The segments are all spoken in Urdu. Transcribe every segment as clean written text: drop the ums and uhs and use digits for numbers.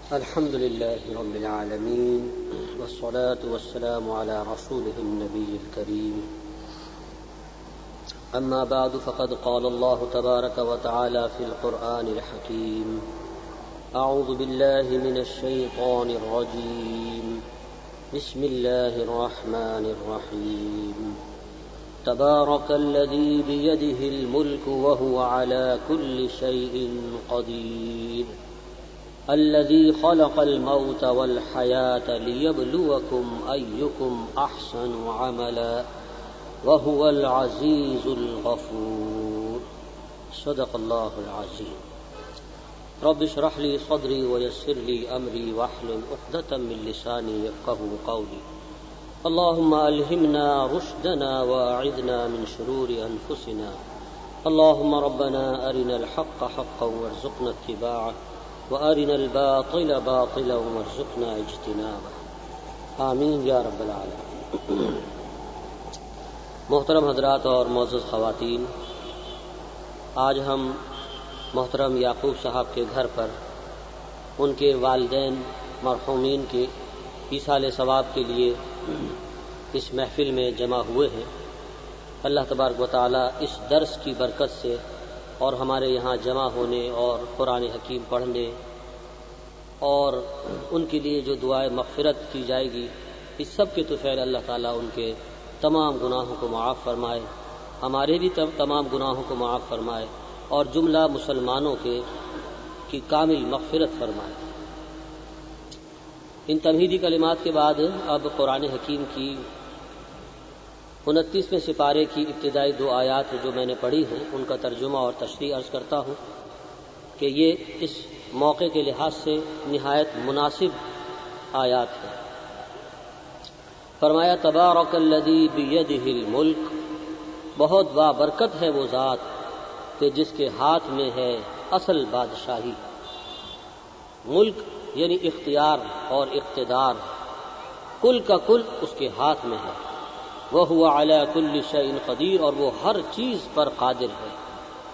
الحمد لله رب العالمين والصلاة والسلام على رسوله النبي الكريم أما بعد فقد قال الله تبارك وتعالى في القرآن الحكيم أعوذ بالله من الشيطان الرجيم بسم الله الرحمن الرحيم تبارك الذي بيده الملك وهو على كل شيء قدير الذي خلق الموت والحياة ليبلوكم أيكم أحسن عملا وهو العزيز الغفور صدق الله العظيم رب اشرح لي صدري ويسر لي أمري واحلل عقدة من لساني يفقهوا قولي اللهم ألهمنا رشدنا وأعذنا من شرور أنفسنا اللهم ربنا أرنا الحق حقا وارزقنا اتباعه وَأَرِنَا الْبَاطِلَ بَاطِلًا وَارْزُقْنَا اجْتِنَابَهُ آمین یا رب العالمین۔ محترم حضرات اور معزز خواتین، آج ہم محترم یعقوب صاحب کے گھر پر ان کے والدین مرحومین کے ایصال ثواب کے لیے اس محفل میں جمع ہوئے ہیں۔ اللہ تبارک و تعالی اس درس کی برکت سے اور ہمارے یہاں جمع ہونے اور قرآن حکیم پڑھنے اور ان کے لیے جو دعائے مغفرت کی جائے گی، اس سب کے طفیل اللہ تعالیٰ ان کے تمام گناہوں کو معاف فرمائے، ہمارے بھی تمام گناہوں کو معاف فرمائے اور جملہ مسلمانوں کی کامل مغفرت فرمائے۔ ان تمہیدی کلمات کے بعد اب قرآن حکیم کی 29ویں سپارے کی ابتدائی 2 آیات جو میں نے پڑھی ہیں ان کا ترجمہ اور تشریح عرض کرتا ہوں کہ یہ اس موقع کے لحاظ سے نہایت مناسب آیات ہیں۔ فرمایا تبارک الذی بیدہ الملک، بہت بابرکت ہے وہ ذات کہ جس کے ہاتھ میں ہے اصل بادشاہی۔ ملک یعنی اختیار اور اقتدار، کل کا کل اس کے ہاتھ میں ہے۔ وَهُوَ عَلَى كُلِّ شَيْءٍ قدیر، اور وہ ہر چیز پر قادر ہے،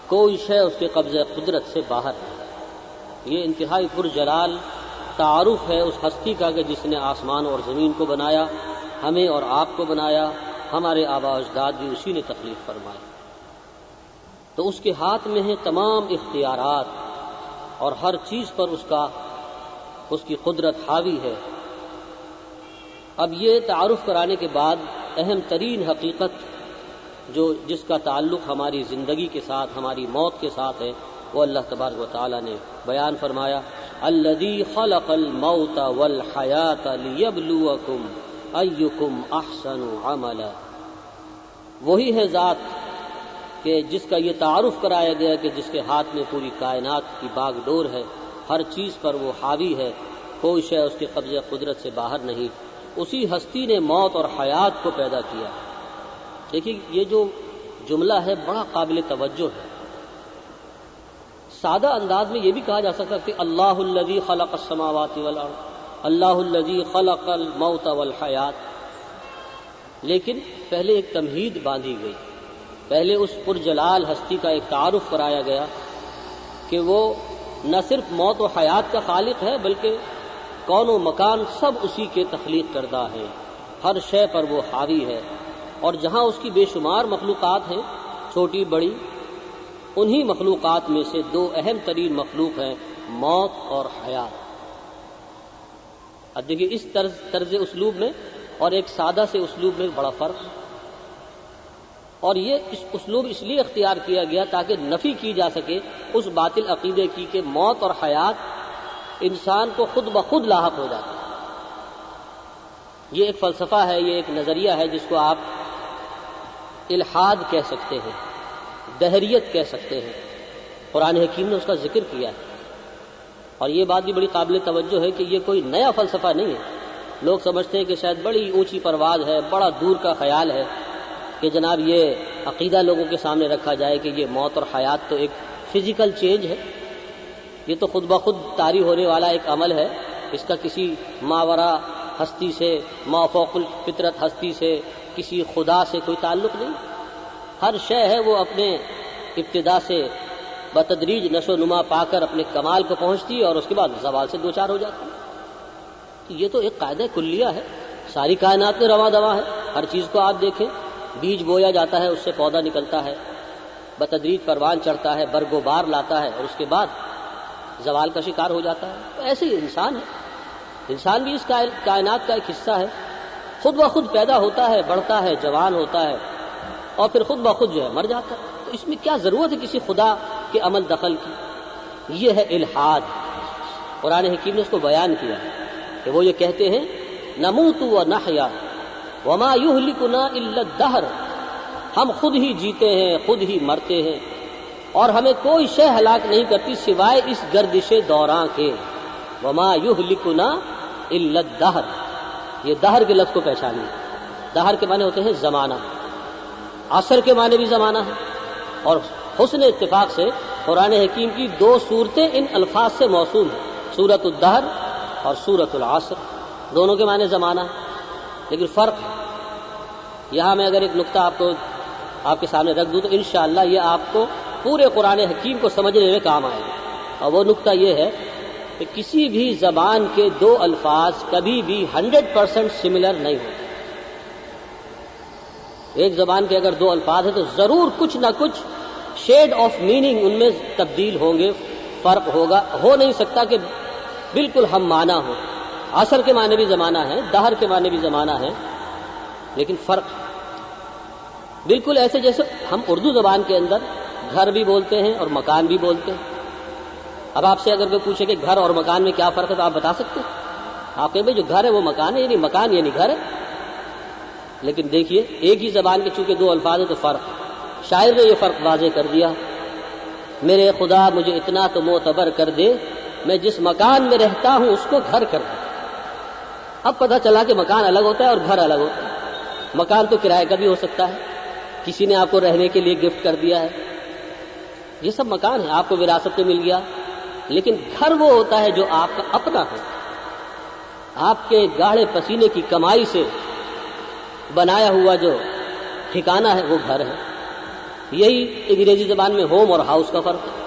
کوئی شے اس کے قبضہ قدرت سے باہر ہے۔ یہ انتہائی پرجلال تعارف ہے اس ہستی کا کہ جس نے آسمان اور زمین کو بنایا، ہمیں اور آپ کو بنایا، ہمارے آباء و اجداد بھی اسی نے تخلیق فرمائی۔ تو اس کے ہاتھ میں ہیں تمام اختیارات اور ہر چیز پر اس کی قدرت حاوی ہے۔ اب یہ تعارف کرانے کے بعد اہم ترین حقیقت جس کا تعلق ہماری زندگی کے ساتھ، ہماری موت کے ساتھ ہے، وہ اللہ تبارک و تعالی نے بیان فرمایا الذی خلق الموت والحیات لیبلوکم ایکم احسن عملا۔ وہی ہے ذات کہ جس کا یہ تعارف کرایا گیا کہ جس کے ہاتھ میں پوری کائنات کی باغ ڈور ہے، ہر چیز پر وہ حاوی ہے، کوئی شے اس کے قبضہ قدرت سے باہر نہیں۔ اسی ہستی نے موت اور حیات کو پیدا کیا۔ دیکھیے یہ جو جملہ ہے بڑا قابل توجہ ہے۔ سادہ انداز میں یہ بھی کہا جا سکتا ہے کہ اللہ الذی خلق السماوات والارض، اللہ الذی خلق الموت والحیات، لیکن پہلے ایک تمہید باندھی گئی، پہلے اس پرجلال ہستی کا ایک تعارف کرایا گیا کہ وہ نہ صرف موت و حیات کا خالق ہے بلکہ کون و مکان سب اسی کے تخلیق کردہ ہے، ہر شے پر وہ حاوی ہے، اور جہاں اس کی بے شمار مخلوقات ہیں چھوٹی بڑی، انہی مخلوقات میں سے 2 اہم ترین مخلوق ہیں موت اور حیات۔ اب دیکھیے اس طرز اسلوب میں اور ایک سادہ سے اسلوب میں بڑا فرق ہے، اور یہ اسلوب اس لیے اختیار کیا گیا تاکہ نفی کی جا سکے اس باطل عقیدے کی کہ موت اور حیات انسان کو خود بخود لاحق ہو جاتا ہے۔ یہ ایک فلسفہ ہے، یہ ایک نظریہ ہے جس کو آپ الحاد کہہ سکتے ہیں، دہریت کہہ سکتے ہیں۔ قرآن حکیم نے اس کا ذکر کیا ہے، اور یہ بات بھی بڑی قابل توجہ ہے کہ یہ کوئی نیا فلسفہ نہیں ہے۔ لوگ سمجھتے ہیں کہ شاید بڑی اونچی پرواز ہے، بڑا دور کا خیال ہے کہ جناب یہ عقیدہ لوگوں کے سامنے رکھا جائے کہ یہ موت اور حیات تو ایک فزیکل چینج ہے، یہ تو خود بخود طاری ہونے والا ایک عمل ہے، اس کا کسی ماورا ہستی سے، مافوق الفطرت ہستی سے، کسی خدا سے کوئی تعلق نہیں۔ ہر شے ہے وہ اپنے ابتدا سے بتدریج نشو نما پا کر اپنے کمال کو پہنچتی ہے اور اس کے بعد زوال سے دوچار ہو جاتی ہے۔ یہ تو ایک قاعدہ کلیہ ہے، ساری کائنات میں رواں دواں ہے۔ ہر چیز کو آپ دیکھیں، بیج بویا جاتا ہے، اس سے پودا نکلتا ہے، بتدریج پروان چڑھتا ہے، برگ و بار لاتا ہے اور اس کے بعد زوال کا شکار ہو جاتا ہے۔ تو ایسے ہی انسان ہے، انسان بھی اس کائنات کا ایک حصہ ہے، خود بخود پیدا ہوتا ہے، بڑھتا ہے، جوان ہوتا ہے اور پھر خود بخود جو ہے مر جاتا ہے۔ تو اس میں کیا ضرورت ہے کسی خدا کے عمل دخل کی؟ یہ ہے الحاد۔ قرآن حکیم نے اس کو بیان کیا کہ وہ یہ کہتے ہیں نموت و نحیا وما یہلکنا الا الدہر، ہم خود ہی جیتے ہیں، خود ہی مرتے ہیں اور ہمیں کوئی شے ہلاک نہیں کرتی سوائے اس گردش دوراں کے۔ وما یہلکنا الا الدہر، یہ دہر کے لفظ کو پہچانیے۔ دہر کے معنی ہوتے ہیں زمانہ، عصر کے معنی بھی زمانہ ہے، اور حسن اتفاق سے قرآن حکیم کی دو صورتیں ان الفاظ سے موصول ہیں، سورۃ الدہر اور سورۃ العصر، دونوں کے معنی زمانہ ہے۔ لیکن فرق ہے، یہاں میں اگر ایک نقطہ آپ کے سامنے رکھ دوں تو انشاءاللہ یہ آپ کو پورے قرآن حکیم کو سمجھنے میں کام آئے گا، اور وہ نقطہ یہ ہے کہ کسی بھی زبان کے دو الفاظ کبھی بھی 100% سملر نہیں ہوتے۔ ایک زبان کے اگر دو الفاظ ہیں تو ضرور کچھ نہ کچھ شیڈ آف میننگ ان میں تبدیل ہوں گے، فرق ہوگا، ہو نہیں سکتا کہ بالکل ہم معنی ہو۔ عصر کے معنی بھی زمانہ ہے، دہر کے معنی بھی زمانہ ہے، لیکن فرق بالکل ایسے جیسے ہم اردو زبان کے اندر گھر بھی بولتے ہیں اور مکان بھی بولتے ہیں۔ اب آپ سے اگر کوئی پوچھے کہ گھر اور مکان میں کیا فرق ہے تو آپ بتا سکتے ہیں؟ آپ کہیں بھائی جو گھر ہے وہ مکان ہے، یعنی مکان یعنی گھر ہے۔ لیکن دیکھیے ایک ہی زبان کے چونکہ دو الفاظ ہیں تو فرق، شاعر نے یہ فرق واضح کر دیا، میرے خدا مجھے اتنا تو معتبر کر دے، میں جس مکان میں رہتا ہوں اس کو گھر کر دے۔ اب پتہ چلا کہ مکان الگ ہوتا ہے اور گھر الگ ہوتا ہے۔ مکان تو کرائے کا بھی ہو سکتا ہے، کسی نے آپ کو رہنے کے لیے گفٹ کر دیا ہے، یہ سب مکان ہے، آپ کو وراثت میں مل گیا۔ لیکن گھر وہ ہوتا ہے جو آپ کا اپنا ہے، آپ کے گاڑھے پسینے کی کمائی سے بنایا ہوا جو ٹھکانہ ہے وہ گھر ہے۔ یہی انگریزی زبان میں ہوم اور ہاؤس کا فرق ہے۔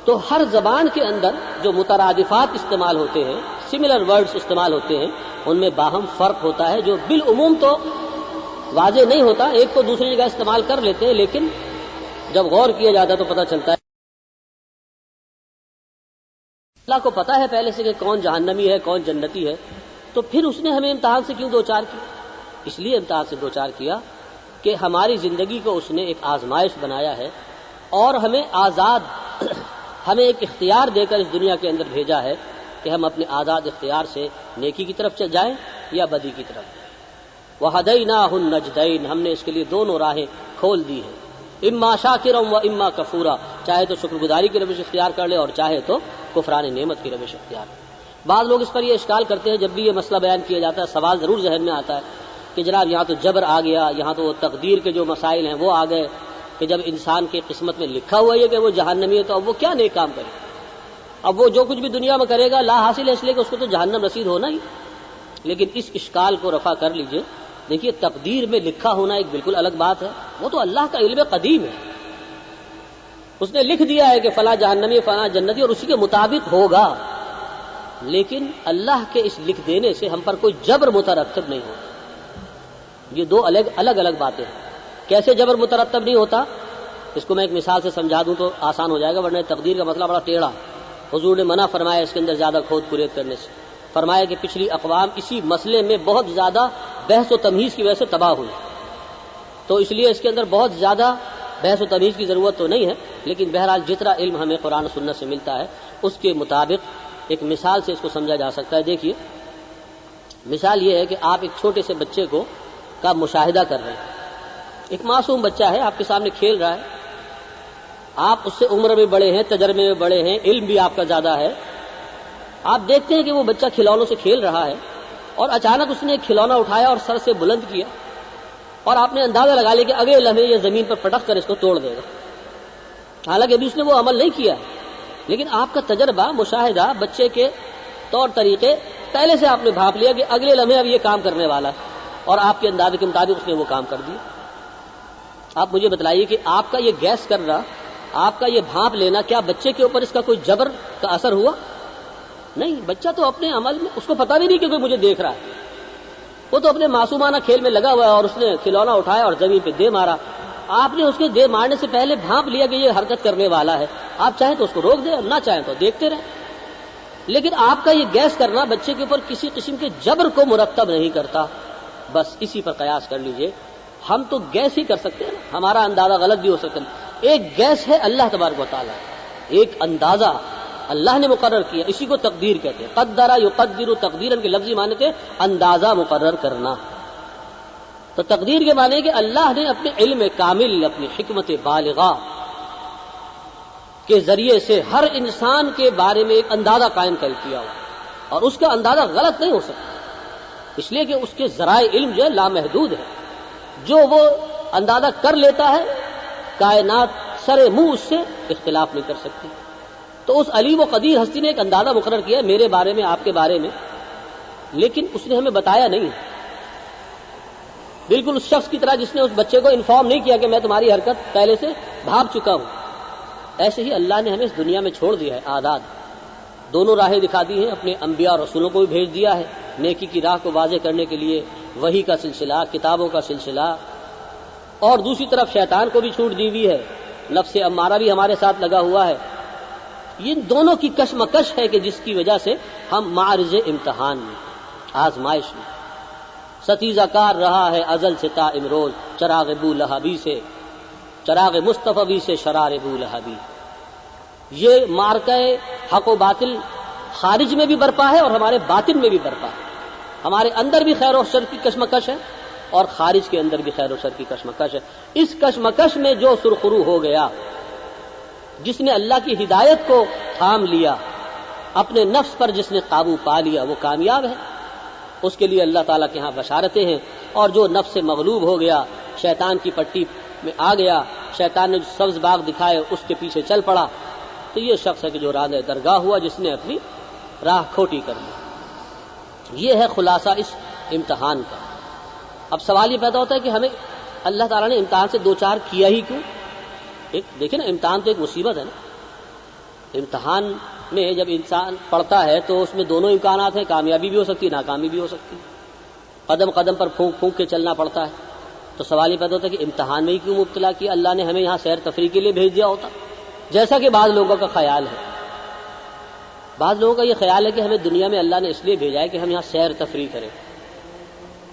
تو ہر زبان کے اندر جو مترادفات استعمال ہوتے ہیں، سملر ورڈز استعمال ہوتے ہیں، ان میں باہم فرق ہوتا ہے جو بالعموم تو واضح نہیں ہوتا، ایک کو دوسری جگہ استعمال کر لیتے ہیں، لیکن جب غور کیا جاتا ہے تو پتہ چلتا ہے اللہ کو پتا ہے پہلے سے کہ کون جہنمی ہے کون جنتی ہے، تو پھر اس نے ہمیں امتحان سے کیوں دوچار کیا؟ اس لیے امتحان سے دوچار کیا کہ ہماری زندگی کو اس نے ایک آزمائش بنایا ہے اور ہمیں آزاد ہمیں ایک اختیار دے کر اس دنیا کے اندر بھیجا ہے کہ ہم اپنے آزاد اختیار سے نیکی کی طرف جائیں یا بدی کی طرف۔ وَهَدَيْنَاهُ النَّجْدَيْنِ، ہم نے اس کے لیے دونوں راہیں کھول دی ہیں، اما شاکرا و اما کفورا، چاہے تو شکر گزاری کی روش اختیار کر لے اور چاہے تو کفران نعمت کی روش اختیار کر لے۔ بعض لوگ اس پر یہ اشکال کرتے ہیں، جب بھی یہ مسئلہ بیان کیا جاتا ہے سوال ضرور ذہن میں آتا ہے کہ جناب یہاں تو جبر آ گیا، یہاں تو وہ تقدیر کے جو مسائل ہیں وہ آ گئے کہ جب انسان کی قسمت میں لکھا ہوا ہے کہ وہ جہنمی ہے تو اب وہ کیا نیک کام کرے، اب وہ جو کچھ بھی دنیا میں کرے گا لا حاصل ہے، اس لیے کہ اس کو تو جہنم رسید ہونا ہی۔ لیکن اس اشکال کو رفع کر لیجئے، دیکھیے تقدیر میں لکھا ہونا ایک بالکل الگ بات ہے، وہ تو اللہ کا علم قدیم ہے، اس نے لکھ دیا ہے کہ فلاں جہنمی فلاں جنتی اور اسی کے مطابق ہوگا، لیکن اللہ کے اس لکھ دینے سے ہم پر کوئی جبر مترتب نہیں ہوتا۔ یہ دو الگ الگ باتیں ہیں۔ کیسے جبر مترتب نہیں ہوتا، اس کو میں ایک مثال سے سمجھا دوں تو آسان ہو جائے گا، ورنہ تقدیر کا مسئلہ بڑا ٹیڑھا، حضور نے منع فرمایا اس کے اندر زیادہ کھود کرید کرنے سے، فرمایا کہ پچھلی اقوام اسی مسئلے میں بہت زیادہ بحث و تمہیز کی وجہ سے تباہ ہوئی، تو اس لیے اس کے اندر بہت زیادہ بحث و تمیز کی ضرورت تو نہیں ہے، لیکن بہرحال جتنا علم ہمیں قرآن و سنت سے ملتا ہے اس کے مطابق ایک مثال سے اس کو سمجھا جا سکتا ہے۔ دیکھیے مثال یہ ہے کہ آپ ایک چھوٹے سے بچے کا مشاہدہ کر رہے ہیں، ایک معصوم بچہ ہے آپ کے سامنے کھیل رہا ہے، آپ اس سے عمر میں بڑے ہیں، تجربے میں بڑے ہیں، علم بھی آپ کا زیادہ ہے، آپ دیکھتے ہیں کہ وہ بچہ کھلونوں سے کھیل رہا ہے اور اچانک اس نے ایک کھلونا اٹھایا اور سر سے بلند کیا اور آپ نے اندازہ لگا لیا کہ اگلے لمحے یہ زمین پر پٹک کر اس کو توڑ دے گا، حالانکہ ابھی اس نے وہ عمل نہیں کیا ہے، لیکن آپ کا تجربہ مشاہدہ بچے کے طور طریقے پہلے سے آپ نے بھاپ لیا کہ اگلے لمحے اب یہ کام کرنے والا ہے اور آپ کے اندازے کے مطابق اس نے وہ کام کر دیا۔ آپ مجھے بتلائیے کہ آپ کا یہ گیس کر رہا، آپ کا یہ بھانپ لینا، کیا بچے کے اوپر اس کا کوئی جبر کا اثر ہوا؟ نہیں، بچہ تو اپنے عمل میں، اس کو پتہ بھی نہیں کہ کوئی مجھے دیکھ رہا ہے، وہ تو اپنے معصومانہ کھیل میں لگا ہوا ہے، اور اس نے کھلونا اٹھایا اور زمین پہ دے مارا. آپ نے اس کے دے مارنے سے پہلے بھانپ لیا کہ یہ حرکت کرنے والا ہے. آپ چاہیں تو اس کو روک دیں اور نہ چاہیں تو دیکھتے رہیں. لیکن آپ کا یہ گیس کرنا بچے کے اوپر کسی قسم کے جبر کو مرتب نہیں کرتا. بس اسی پر قیاس کر لیجئے. ہم تو گیس ہی کر سکتے ہیں نا، ہمارا اندازہ غلط بھی ہو سکتا ہے. ایک گیس ہے اللہ تبارک و تعالیٰ، ایک اندازہ اللہ نے مقرر کیا، اسی کو تقدیر کہتے ہیں. قدر یقدر تقدیرا کے لفظی معنی تھے اندازہ مقرر کرنا. تو تقدیر کے معنی کہ اللہ نے اپنے علم کامل، اپنی حکمت بالغہ کے ذریعے سے ہر انسان کے بارے میں ایک اندازہ قائم کر کیا ہو، اور اس کا اندازہ غلط نہیں ہو سکتا، اس لیے کہ اس کے ذرائع علم جو ہے لامحدود ہے. جو وہ اندازہ کر لیتا ہے کائنات سرے منہ اس سے اختلاف نہیں کر سکتی. تو اس علیم و قدیر ہستی نے ایک اندازہ مقرر کیا ہے میرے بارے میں، آپ کے بارے میں، لیکن اس نے ہمیں بتایا نہیں. بالکل اس شخص کی طرح جس نے اس بچے کو انفارم نہیں کیا کہ میں تمہاری حرکت پہلے سے بھانپ چکا ہوں، ایسے ہی اللہ نے ہمیں اس دنیا میں چھوڑ دیا ہے آزاد. دونوں راہیں دکھا دی ہیں، اپنے انبیاء اور رسولوں کو بھی بھیج دیا ہے نیکی کی راہ کو واضح کرنے کے لیے، وحی کا سلسلہ، کتابوں کا سلسلہ، اور دوسری طرف شیطان کو بھی چھوٹ دی ہوئی ہے، نفس امارہ بھی ہمارے ساتھ لگا ہوا ہے. یہ دونوں کی کشمکش ہے کہ جس کی وجہ سے ہم معرض امتحان میں، آزمائش میں. ستیزہ کار رہا ہے ازل سے تا امروز، چراغ بو لہبی سے، چراغ مصطفی سے شرار بو لہبی. یہ معرکہ حق و باطل خارج میں بھی برپا ہے اور ہمارے باطن میں بھی برپا ہے. ہمارے اندر بھی خیر و شر کی کشمکش ہے اور خارج کے اندر بھی خیر و شر کی کشمکش ہے. اس کشمکش میں جو سرخرو ہو گیا، جس نے اللہ کی ہدایت کو تھام لیا، اپنے نفس پر جس نے قابو پا لیا، وہ کامیاب ہے. اس کے لیے اللہ تعالیٰ کے ہاں بشارتیں ہیں. اور جو نفس سے مغلوب ہو گیا، شیطان کی پٹی میں آ گیا، شیطان نے جو سبز باغ دکھائے اس کے پیچھے چل پڑا، تو یہ شخص ہے کہ جو راہ درگاہ ہوا، جس نے اپنی راہ کھوٹی کر لی. یہ ہے خلاصہ اس امتحان کا. اب سوال یہ پیدا ہوتا ہے کہ ہمیں اللہ تعالیٰ نے امتحان سے دو چار کیا ہی کیوں؟ ایک دیکھیں نا، امتحان تو ایک مصیبت ہے نا. امتحان میں جب انسان پڑھتا ہے تو اس میں دونوں امکانات ہیں، کامیابی بھی ہو سکتی ہے، ناکامی بھی ہو سکتی ہے. قدم قدم پر پھونک پھونک کے چلنا پڑتا ہے. تو سوال یہ پیدا ہوتا ہے کہ امتحان میں ہی کیوں مبتلا کیا؟ اللہ نے ہمیں یہاں سیر تفریح کے لیے بھیج دیا ہوتا، جیسا کہ بعض لوگوں کا خیال ہے. بعض لوگوں کا یہ خیال ہے کہ ہمیں دنیا میں اللہ نے اس لیے بھیجا ہے کہ ہم یہاں سیر تفریح کریں.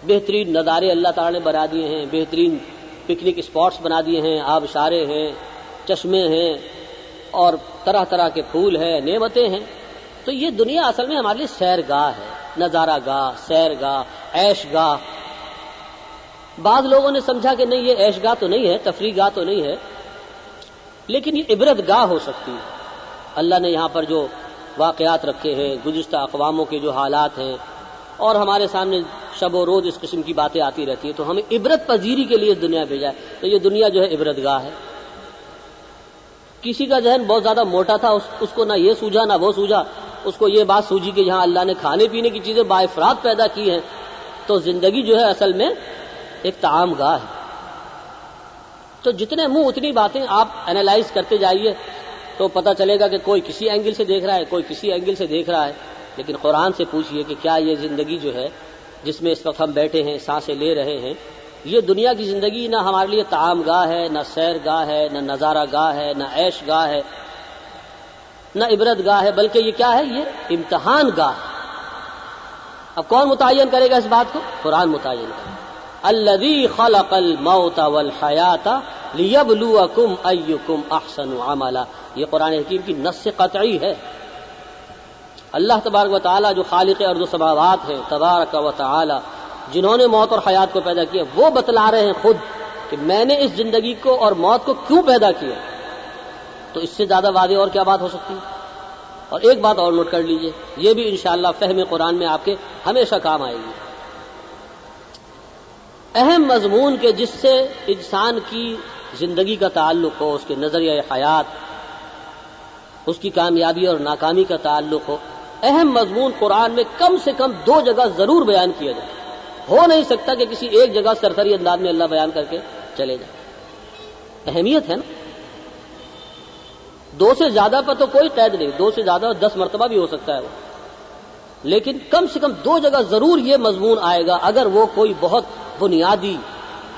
بہترین نظارے اللہ تعالیٰ نے بنا دیے ہیں، بہترین پکنک اسپاٹس بنا دیے ہیں، آبشارے ہیں، چشمے ہیں، اور طرح طرح کے پھول ہیں، نعمتیں ہیں. تو یہ دنیا اصل میں ہمارے لیے سیر گاہ ہے، نظارہ گاہ، سیر گاہ، عیش گاہ. بعض لوگوں نے سمجھا کہ نہیں، یہ عیش گاہ تو نہیں ہے، تفریح گاہ تو نہیں ہے، لیکن یہ عبرت گاہ ہو سکتی ہے. اللہ نے یہاں پر جو واقعات رکھے ہیں، گزشتہ اقواموں کے جو حالات ہیں، اور ہمارے سامنے شب و روز اس قسم کی باتیں آتی رہتی ہیں، تو ہمیں عبرت پذیری کے لیے دنیا بھیجا ہے. تو یہ دنیا جو ہے عبرت گاہ ہے. کسی کا ذہن بہت زیادہ موٹا تھا، اس کو نہ یہ سوجھا نہ وہ سوجھا، اس کو یہ بات سوجھی کہ یہاں اللہ نے کھانے پینے کی چیزیں بافراد پیدا کی ہیں. تو زندگی جو ہے اصل میں ایک طعام گاہ ہے. تو جتنے منہ اتنی باتیں آپ اینالائز کرتے جائیے تو پتہ چلے گا کہ کوئی کسی اینگل سے دیکھ رہا ہے، کوئی کسی اینگل سے دیکھ رہا ہے. لیکن قرآن سے پوچھئے کہ کیا یہ زندگی جو ہے جس میں اس وقت ہم بیٹھے ہیں، سانسیں لے رہے ہیں، یہ دنیا کی زندگی نہ ہمارے لیے طعام گاہ ہے، نہ سیر گاہ ہے، نہ نظارہ گاہ ہے، نہ عیش گاہ ہے، نہ عبرت گاہ ہے، بلکہ یہ کیا ہے؟ یہ امتحان گاہ. اب کون متعین کرے گا اس بات کو؟ قرآن متعین کرے گا. الذی خلق الموت والحیات لیبلوکم ایکم احسن عملا. یہ قرآن حکیم کی نص قطعی ہے. اللہ تبارک و تعالی جو خالق ارض و سماوات ہیں تبارک و تعالی، جنہوں نے موت اور حیات کو پیدا کیا، وہ بتلا رہے ہیں خود کہ میں نے اس زندگی کو اور موت کو کیوں پیدا کیا. تو اس سے زیادہ واضح اور کیا بات ہو سکتی ہے؟ اور ایک بات اور نوٹ کر لیجئے، یہ بھی انشاءاللہ فہم قرآن میں آپ کے ہمیشہ کام آئے گی. اہم مضمون کے جس سے انسان کی زندگی کا تعلق ہو، اس کے نظریہ حیات، اس کی کامیابی اور ناکامی کا تعلق اہم مضمون قرآن میں کم سے کم دو جگہ ضرور بیان کیا جائے. ہو نہیں سکتا کہ کسی ایک جگہ سرسری انداز میں اللہ بیان کر کے چلے جائے. اہمیت ہے نا. 2 سے زیادہ پر تو کوئی قید نہیں، 2 سے زیادہ 10 مرتبہ بھی ہو سکتا ہے وہ، لیکن کم سے کم 2 جگہ ضرور یہ مضمون آئے گا اگر وہ کوئی بہت بنیادی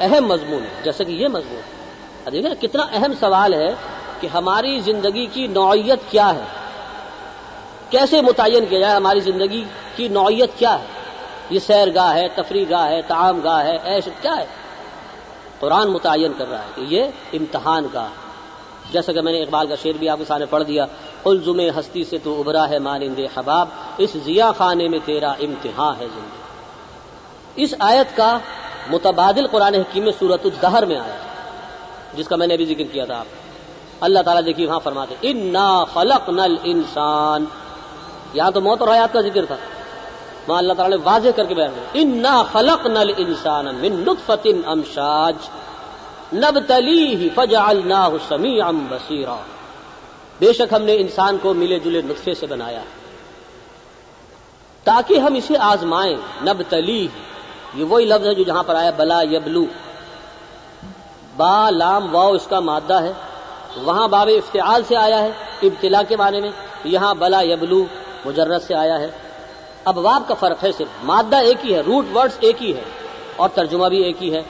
اہم مضمون ہے، جیسے کہ یہ مضمون۔ دیکھیں کتنا اہم سوال ہے کہ ہماری زندگی کی نوعیت کیا ہے، کیسے متعین کیا جائے ہماری زندگی کی نوعیت کیا ہے، یہ سیر گاہ ہے، تفریح گاہ ہے، طعام گاہ ہے، عیش کیا ہے؟ قرآن متعین کر رہا ہے کہ یہ امتحان گاہ ہے۔ جیسا کہ میں نے اقبال کا شعر بھی آپ کے سامنے پڑھ دیا، قلزم ہستی سے تو ابھرا ہے مانند حباب، اس ضیاء خانے میں تیرا امتحان ہے زندگی۔ اس آیت کا متبادل قرآن حکیم میں سورۃ الدہر میں آیا ہے، جس کا میں نے ابھی ذکر کیا تھا آپ کو۔ اللہ تعالیٰ دیکھیے وہاں فرماتے انا خلقنا الانسان، یہاں تو موت اور حیات کا ذکر تھا، وہاں اللہ تعالیٰ نے واضح کر کے بیان کیا انا خلقنا الانسان من نطفۃ امشاج نبتلیہ فجعلناہ سمیعا بصیرا، بے شک ہم نے انسان کو ملے جلے نطفے سے بنایا تاکہ ہم اسے آزمائیں۔ نبتلیہ یہ وہی لفظ ہے جو جہاں پر آیا بلا یبلو، با لام واو اس کا مادہ ہے، وہاں باب افتعال سے آیا ہے ابتلا کے معنی میں، یہاں بلا یبلو مجرد سے آیا ہے۔ اب واب کا فرق ہے، صرف مادہ ایک ہی ہے، روٹ ورڈز ایک ہی ہے اور ترجمہ بھی ایک ہی ہے۔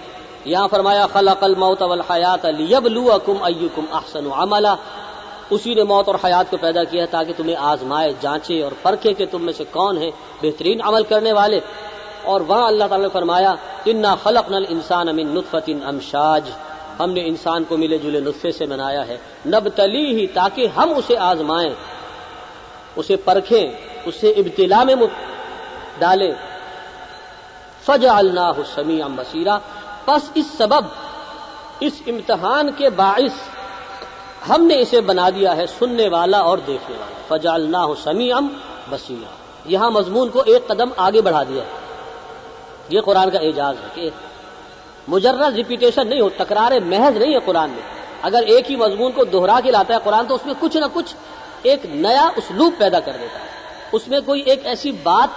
یہاں فرمایا خلق الموت والحیات لیبلوکم ایکم احسن عملا، اسی نے موت اور حیات کو پیدا کیا ہے تاکہ تمہیں آزمائے، جانچے اور پرکھے کہ تم میں سے کون ہے بہترین عمل کرنے والے۔ اور وہاں اللہ تعالیٰ نے فرمایا انا خلقنا الانسان من نطفۃ امشاج، ہم نے انسان کو ملے جلے نطفے سے بنایا ہے، نبتلیہ تاکہ ہم اسے آزمائیں، اسے پرکھیں، اسے ابتلا میں ڈالیں۔ فجعلناہ سمیعا بصیرا، پس اس سبب اس امتحان کے باعث ہم نے اسے بنا دیا ہے سننے والا اور دیکھنے والا۔ فجعلناہ سمیعا بصیرا، یہاں مضمون کو ایک قدم آگے بڑھا دیا ہے۔ یہ قرآن کا اعجاز ہے کہ مجرد ریپیٹیشن نہیں ہو، تکرار محض نہیں ہے قرآن میں۔ اگر ایک ہی مضمون کو دہرا کے لاتا ہے قرآن تو اس میں کچھ نہ کچھ ایک نیا اسلوب پیدا کر دیتا ہے، اس میں کوئی ایک ایسی بات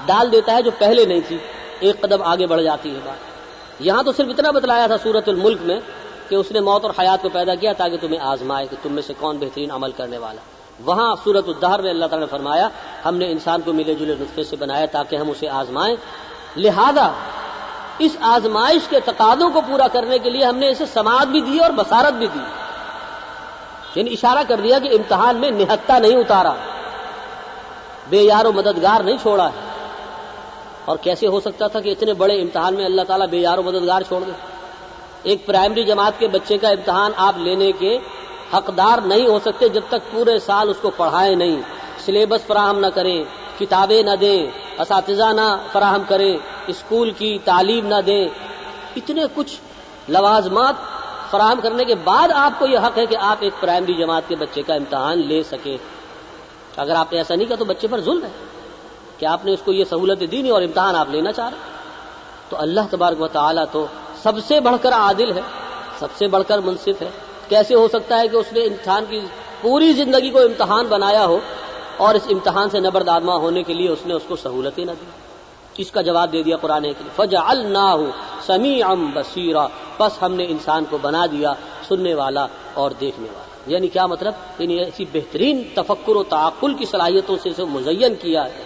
ڈال دیتا ہے جو پہلے نہیں تھی، ایک قدم آگے بڑھ جاتی ہے بات۔ یہاں تو صرف اتنا بتلایا تھا سورۃ الملک میں کہ اس نے موت اور حیات کو پیدا کیا تاکہ تمہیں آزمائے کہ تم میں سے کون بہترین عمل کرنے والا۔ وہاں سورۃ الدہر میں اللہ تعالیٰ نے فرمایا ہم نے انسان کو ملے جلے نطفے سے بنایا تاکہ ہم اسے آزمائیں، لہذا اس آزمائش کے تقاضوں کو پورا کرنے کے لیے ہم نے اسے سماعت بھی دی اور بصارت بھی دی، یعنی اشارہ کر دیا کہ امتحان میں نہتہ نہیں اتارا، بے یار و مددگار نہیں چھوڑا ہے۔ اور کیسے ہو سکتا تھا کہ اتنے بڑے امتحان میں اللہ تعالیٰ بے یار و مددگار چھوڑ دے؟ ایک پرائمری جماعت کے بچے کا امتحان آپ لینے کے حقدار نہیں ہو سکتے جب تک پورے سال اس کو پڑھائیں نہیں، سلیبس فراہم نہ کریں، کتابیں نہ دیں، اساتذہ نہ فراہم کریں، اسکول کی تعلیم نہ دیں، اتنے کچھ لوازمات فراہم کرنے کے بعد آپ کو یہ حق ہے کہ آپ ایک پرائمری جماعت کے بچے کا امتحان لے سکیں۔ اگر آپ نے ایسا نہیں کیا تو بچے پر ظلم ہے کہ آپ نے اس کو یہ سہولت دی نہیں اور امتحان آپ لینا چاہ رہے۔ تو اللہ تبارک و تعالیٰ تو سب سے بڑھ کر عادل ہے، سب سے بڑھ کر منصف ہے۔ کیسے ہو سکتا ہے کہ اس نے انسان کی پوری زندگی کو امتحان بنایا ہو اور اس امتحان سے نبردآمہ ہونے کے لیے اس نے اس کو سہولتیں نہ دی؟ اس کا جواب دے دیا قرآن کے لیے فجعلناہ سمیعا بصیرا، بس ہم نے انسان کو بنا دیا سننے والا اور دیکھنے والا۔ یعنی کیا مطلب؟ یعنی ایسی بہترین تفکر و تعقل کی صلاحیتوں سے اسے مزین کیا ہے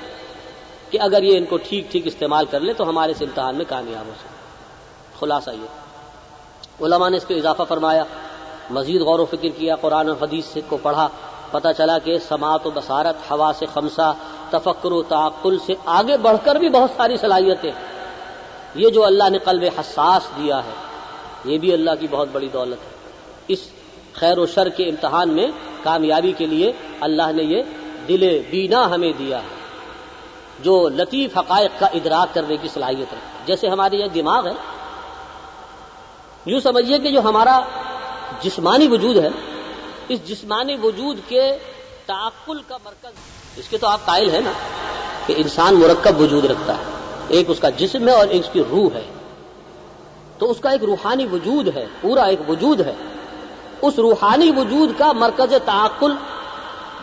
کہ اگر یہ ان کو ٹھیک ٹھیک استعمال کر لے تو ہمارے اس امتحان میں کامیاب ہو سکے۔ خلاصہ یہ علماء نے اس پہ اضافہ فرمایا، مزید غور و فکر کیا، قرآن اور حدیث کو پڑھا، پتہ چلا کہ سماعت و بصارت، حواس خمسہ، تفکر و تعقل سے آگے بڑھ کر بھی بہت ساری صلاحیتیں، یہ جو اللہ نے قلب حساس دیا ہے یہ بھی اللہ کی بہت بڑی دولت ہے۔ اس خیر و شر کے امتحان میں کامیابی کے لیے اللہ نے یہ دل بینا ہمیں دیا ہے جو لطیف حقائق کا ادراک کرنے کی صلاحیت رکھتا ہے۔ جیسے ہماری یہ دماغ ہے، یوں سمجھیے کہ جو ہمارا جسمانی وجود ہے، اس جسمانی وجود کے تعقل کا مرکز، اس کے تو آپ قائل ہیں نا کہ انسان مرکب وجود رکھتا ہے، ایک اس کا جسم ہے اور ایک اس کی روح ہے، تو اس کا ایک روحانی وجود ہے، پورا ایک وجود ہے۔ اس روحانی وجود کا مرکز تعقل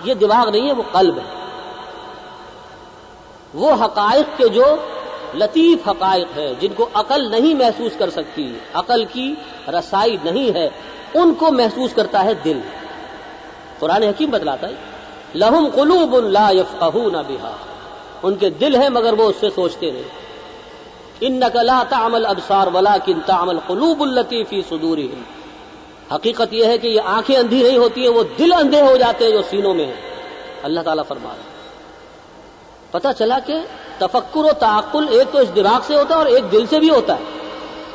یہ دماغ نہیں ہے، وہ قلب ہے۔ وہ حقائق کے جو لطیف حقائق ہیں جن کو عقل نہیں محسوس کر سکتی، عقل کی رسائی نہیں ہے، ان کو محسوس کرتا ہے دل۔ قرآن حکیم بتلاتا ہے لہم قلوب لا یفقہون بہا، ان کے دل ہیں مگر وہ اس سے سوچتے نہیں. انک لا تعمی الابصار ولکن تعمی القلوب التی فی صدورہم، حقیقت یہ ہے کہ یہ آنکھیں اندھی نہیں ہوتی ہیں، وہ دل اندھے ہو جاتے ہیں جو سینوں میں ہیں. اللہ تعالیٰ فرما رہا ہے. پتہ چلا کہ تفکر و تعقل ایک تو اس دماغ سے ہوتا ہے اور ایک دل سے بھی ہوتا ہے.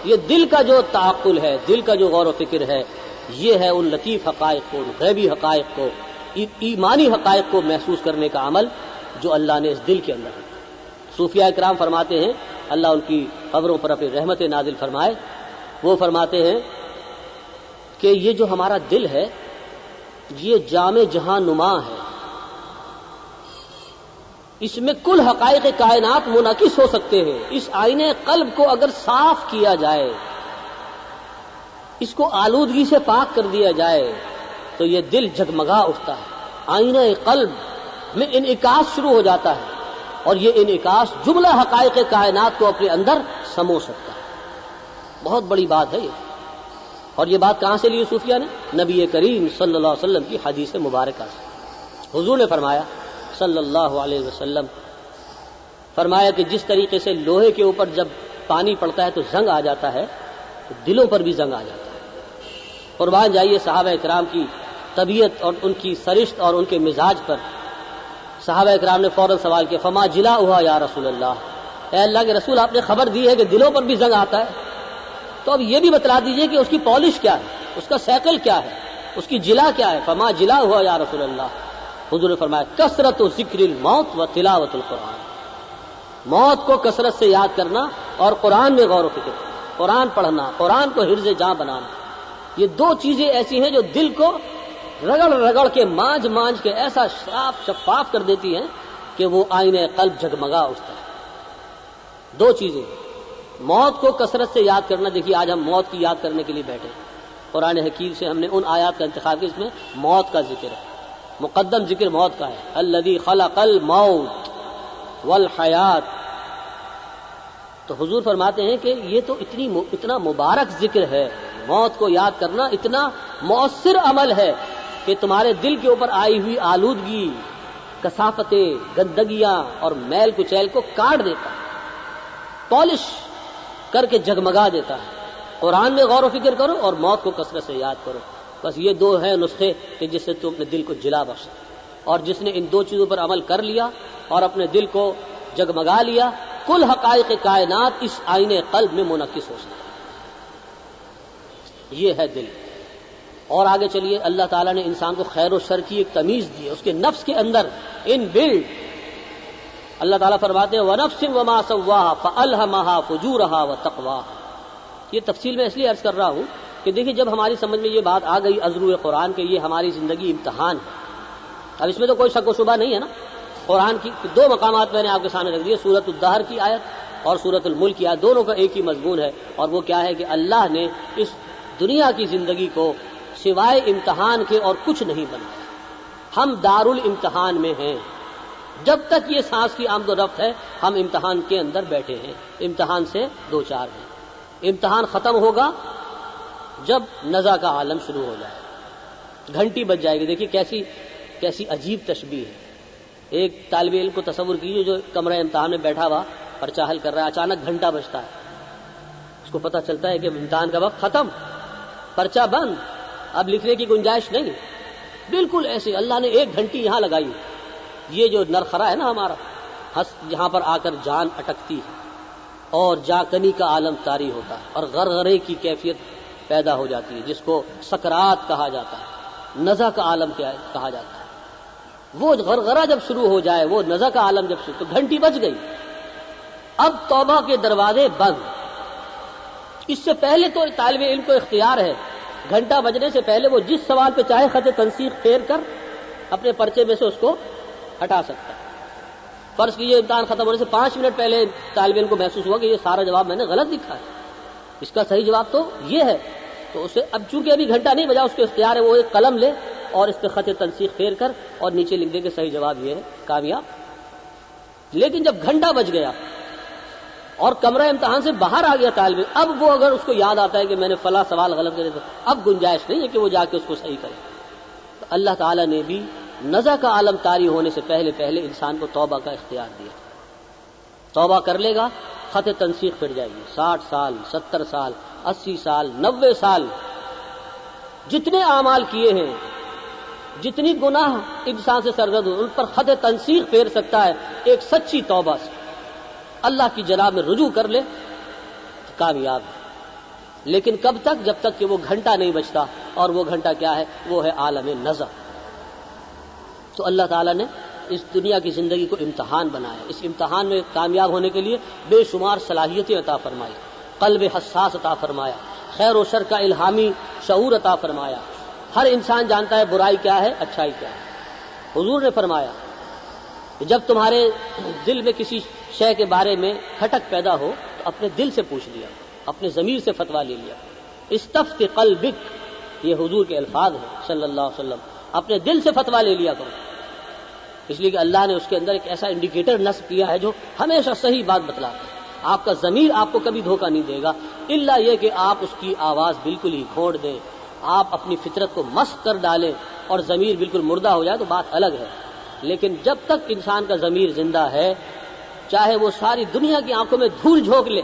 یہ دل کا جو تعقل ہے، دل کا جو غور و فکر ہے، یہ ہے ان لطیف حقائق کو، ان غیبی حقائق کو، ایمانی حقائق کو محسوس کرنے کا عمل جو اللہ نے اس دل کے اندر ہے. صوفیاء کرام فرماتے ہیں، اللہ ان کی قبروں پر اپنی رحمت نازل فرمائے، وہ فرماتے ہیں کہ یہ جو ہمارا دل ہے یہ جامع جہاں نما ہے، اس میں کل حقائق کائنات منعکس ہو سکتے ہیں. اس آئینے قلب کو اگر صاف کیا جائے، اس کو آلودگی سے پاک کر دیا جائے تو یہ دل جگمگا اٹھتا ہے، آئینہ قلب میں انعکاس شروع ہو جاتا ہے اور یہ انعکاس جملہ حقائق کائنات کو اپنے اندر سمو سکتا ہے. بہت بڑی بات ہے یہ. اور یہ بات کہاں سے لی صوفیہ نے؟ نبی کریم صلی اللہ علیہ وسلم کی حدیث مبارکہ سے. حضور نے فرمایا صلی اللہ علیہ وسلم، فرمایا کہ جس طریقے سے لوہے کے اوپر جب پانی پڑتا ہے تو زنگ آ جاتا ہے، تو دلوں پر بھی زنگ آ جاتا ہے. قربان جائیے صحابہ کرام کی طبیعت اور ان کی سرشت اور ان کے مزاج پر. صحابہ کرام نے فوراً سوال کیا فما جلاؤہا یا رسول اللہ، اے اللہ کے رسول آپ نے خبر دی ہے کہ دلوں پر بھی زنگ آتا ہے، تو اب یہ بھی بتلا دیجئے کہ اس کی پالش کیا ہے، اس کا سیکل کیا ہے، اس کی جلا کیا ہے. فما جلاؤہا یا رسول اللہ، حضور نے فرمایا کثرت ذکر الموت و تلاوت القرآن، موت کو کثرت سے یاد کرنا اور قرآن میں غور و فکر، قرآن پڑھنا، قرآن کو حرز جاں بنانا. یہ دو چیزیں ایسی ہیں جو دل کو رگڑ رگڑ کے مانج مانج کے ایسا صاف شفاف کر دیتی ہیں کہ وہ آئینہ قلب جگمگا اٹھتا ہے. دو چیزیں، موت کو کثرت سے یاد کرنا. دیکھیے آج ہم موت کی یاد کرنے کے لیے بیٹھے، قرآن حکیم سے ہم نے ان آیات کا انتخاب کیا جس میں موت کا ذکر ہے، مقدم ذکر موت کا ہے. الذی خلق الموت والحیات. تو حضور فرماتے ہیں کہ یہ تو اتنا مبارک ذکر ہے، موت کو یاد کرنا اتنا مؤثر عمل ہے کہ تمہارے دل کے اوپر آئی ہوئی آلودگی، کثافتیں، گندگیاں اور میل کچیل کو کاٹ دیتا ہے، پالش کر کے جگمگا دیتا ہے. قرآن میں غور و فکر کرو اور موت کو کثرت سے یاد کرو. بس یہ دو ہیں نسخے کہ جس سے تم اپنے دل کو جلا بخش. اور جس نے ان دو چیزوں پر عمل کر لیا اور اپنے دل کو جگمگا لیا، کل حقائق کائنات اس آئینے قلب میں منعکس ہو سکتا ہے. یہ ہے دل. اور آگے چلیے، اللہ تعالیٰ نے انسان کو خیر و شر کی ایک تمیز دی ہے، اس کے نفس کے اندر ان بلڈ. اللہ تعالیٰ فرماتے ہیں وَنَفْسٍ وَمَا سَوَّاهَا فَأَلْهَمَهَا فُجُورَهَا وَتَقْوَاهَا. یہ تفصیل میں اس لیے عرض کر رہا ہوں کہ دیکھیں جب ہماری سمجھ میں یہ بات آ گئی عذرو قرآن کہ یہ ہماری زندگی امتحان ہے، اب اس میں تو کوئی شک و شبہ نہیں ہے نا. قرآن کی دو مقامات میں نے آپ کے سامنے رکھ دیے، سورۃ الدہر کی آیت اور سورۃ الملک کی آیت، دونوں کا ایک ہی مضمون ہے. اور وہ کیا ہے کہ اللہ نے اس دنیا کی زندگی کو سوائے امتحان کے اور کچھ نہیں بنایا. ہم دارالامتحان میں ہیں. جب تک یہ سانس کی آمد و رفت ہے ہم امتحان کے اندر بیٹھے ہیں، امتحان سے دو چار ہیں. امتحان ختم ہوگا جب نزع کا عالم شروع ہو جائے، گھنٹی بج جائے گی. دیکھیے کیسی عجیب تشبیہ ہے. ایک طالب علم کو تصور کیجیے جو کمرہ امتحان میں بیٹھا ہوا پرچہ حل کر رہا ہے، اچانک گھنٹا بجتا ہے، اس کو پتہ چلتا ہے کہ امتحان کا وقت ختم، پرچہ بند، اب لکھنے کی گنجائش نہیں. بالکل ایسے اللہ نے ایک گھنٹی یہاں لگائی. یہ جو نرخرا ہے نا ہمارا، یہاں پر آ کر جان اٹکتی ہے اور جاکنی کا عالم طاری ہوتا ہے اور غرغرے کی کیفیت پیدا ہو جاتی ہے جس کو سکرات کہا جاتا ہے، نزع کا عالم کہا جاتا ہے. وہ غرغرہ جب شروع ہو جائے، وہ نزع کا عالم جب شروع، تو گھنٹی بج گئی. اب توبہ کے دروازے بند. اس سے پہلے تو طالب علم کو اختیار ہے، گھنٹہ بجنے سے پہلے وہ جس سوال پہ چاہے خط تنسیق پھیر کر اپنے پرچے میں سے اس کو ہٹا سکتا ہے. فرض کیجیے امتحان ختم ہونے سے 5 منٹ پہلے طالب علم کو محسوس ہوا کہ یہ سارا جواب میں نے غلط لکھا ہے، اس کا صحیح جواب تو یہ ہے. تو اسے اب چونکہ ابھی گھنٹہ نہیں بجا، اس کے اختیار ہے وہ ایک قلم لے اور اس پہ خط تنسیق پھیر کر اور نیچے لکھ دے کہ صحیح جواب یہ ہے، کامیاب. لیکن جب گھنٹہ بج گیا اور کمرہ امتحان سے باہر آ گیا طالب علم، اب وہ اگر اس کو یاد آتا ہے کہ میں نے فلاں سوال غلط کرے تو اب گنجائش نہیں ہے کہ وہ جا کے اس کو صحیح کرے. اللہ تعالیٰ نے بھی نزع کا عالم طاری ہونے سے پہلے پہلے انسان کو توبہ کا اختیار دیا. توبہ کر لے گا خط تنسیخ پھر جائے گی. 60 سال 70 سال 80 سال 90 سال جتنے اعمال کیے ہیں، جتنی گناہ انسان سے سرزد ہوئے، ان پر خط تنسیخ پھیر سکتا ہے ایک سچی توبہ سے. اللہ کی جناب میں رجوع کر لے تو کامیاب ہے. لیکن کب تک؟ جب تک کہ وہ گھنٹہ نہیں بچتا، اور وہ گھنٹہ کیا ہے؟ وہ ہے عالم نزع. تو اللہ تعالیٰ نے اس دنیا کی زندگی کو امتحان بنایا. اس امتحان میں کامیاب ہونے کے لیے بے شمار صلاحیتیں عطا فرمائی، قلب حساس عطا فرمایا، خیر و شر کا الہامی شعور عطا فرمایا. ہر انسان جانتا ہے برائی کیا ہے، اچھائی کیا ہے. حضور نے فرمایا کہ جب تمہارے دل میں کسی شے کے بارے میں کھٹک پیدا ہو تو اپنے دل سے پوچھ لیا، اپنے ضمیر سے فتویٰ لے لیا. استفت قلبک، یہ حضور کے الفاظ ہیں صلی اللہ علیہ وسلم. اپنے دل سے فتویٰ لے لیا کرو، اس لیے کہ اللہ نے اس کے اندر ایک ایسا انڈیکیٹر نصب کیا ہے جو ہمیشہ صحیح بات بتلاتا ہے. آپ کا ضمیر آپ کو کبھی دھوکہ نہیں دے گا، الا یہ کہ آپ اس کی آواز بالکل ہی کھوڑ دیں، آپ اپنی فطرت کو مسخ کر ڈالیں اور ضمیر بالکل مردہ ہو جائے تو بات الگ ہے. لیکن جب تک انسان کا ضمیر زندہ ہے، چاہے وہ ساری دنیا کی آنکھوں میں دھول جھونک لے،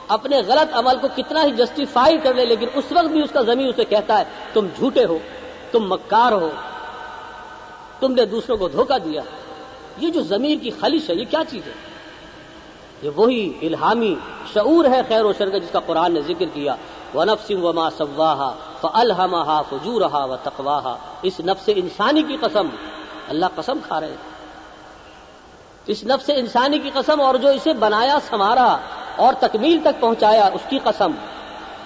اپنے غلط عمل کو کتنا ہی جسٹیفائی کر لے، لیکن اس وقت بھی اس کا ضمیر اسے کہتا ہے تم جھوٹے ہو، تم مکار ہو، تم نے دوسروں کو دھوکہ دیا. یہ جو ضمیر کی خلش ہے، یہ کیا چیز ہے؟ یہ وہی الہامی شعور ہے خیر و شر کا جس کا قرآن نے ذکر کیا. وَنَفْسٍ وَمَا سَوَّاهَا فَأَلْهَمَهَا فُجُورَهَا وَتَقْوَاهَا. اس نفس انسانی کی قسم، اللہ قسم کھا رہے ہیں، اس نفس انسانی کی قسم، اور جو اسے بنایا سنوارا اور تکمیل تک پہنچایا اس کی قسم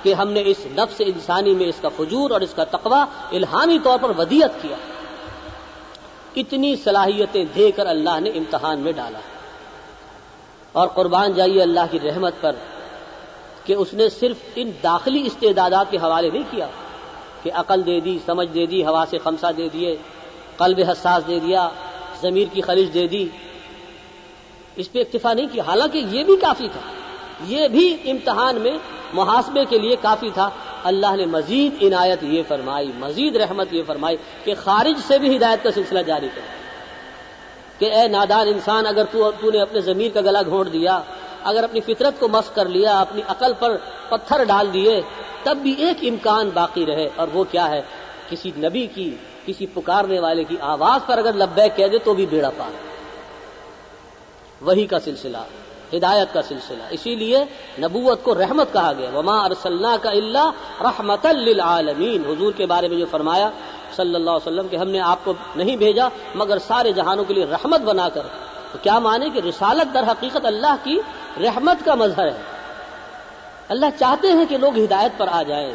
کہ ہم نے اس نفس انسانی میں اس کا فجور اور اس کا تقوی الہامی طور پر ودیعت کیا. اتنی صلاحیتیں دے کر اللہ نے امتحان میں ڈالا. اور قربان جائیے اللہ کی رحمت پر کہ اس نے صرف ان داخلی استعدادات کے حوالے نہیں کیا کہ عقل دے دی، سمجھ دے دی، حواس خمسہ دے دیے، قلب حساس دے دیا، ضمیر کی خلش دے دی، اس پہ اکتفا نہیں کیا. حالانکہ یہ بھی کافی تھا، یہ بھی امتحان میں محاسبے کے لیے کافی تھا. اللہ نے مزید عنایت یہ فرمائی، مزید رحمت یہ فرمائی کہ خارج سے بھی ہدایت کا سلسلہ جاری کر کہ اے نادان انسان، اگر تو نے اپنے ضمیر کا گلا گھونٹ دیا، اگر اپنی فطرت کو مسخ کر لیا، اپنی عقل پر پتھر ڈال دیے، تب بھی ایک امکان باقی رہے، اور وہ کیا ہے؟ کسی نبی کی، کسی پکارنے والے کی آواز پر اگر لبیک کہہ دے تو بھی بیڑا پار. وحی کا سلسلہ، ہدایت کا سلسلہ. اسی لیے نبوت کو رحمت کہا گیا. وما ارسلناک الا رحمتا للعالمین. حضور کے بارے میں جو فرمایا صلی اللہ علیہ وسلم کہ ہم نے آپ کو نہیں بھیجا مگر سارے جہانوں کے لیے رحمت بنا کر. تو کیا مانے کہ رسالت در حقیقت اللہ کی رحمت کا مظہر ہے. اللہ چاہتے ہیں کہ لوگ ہدایت پر آ جائیں.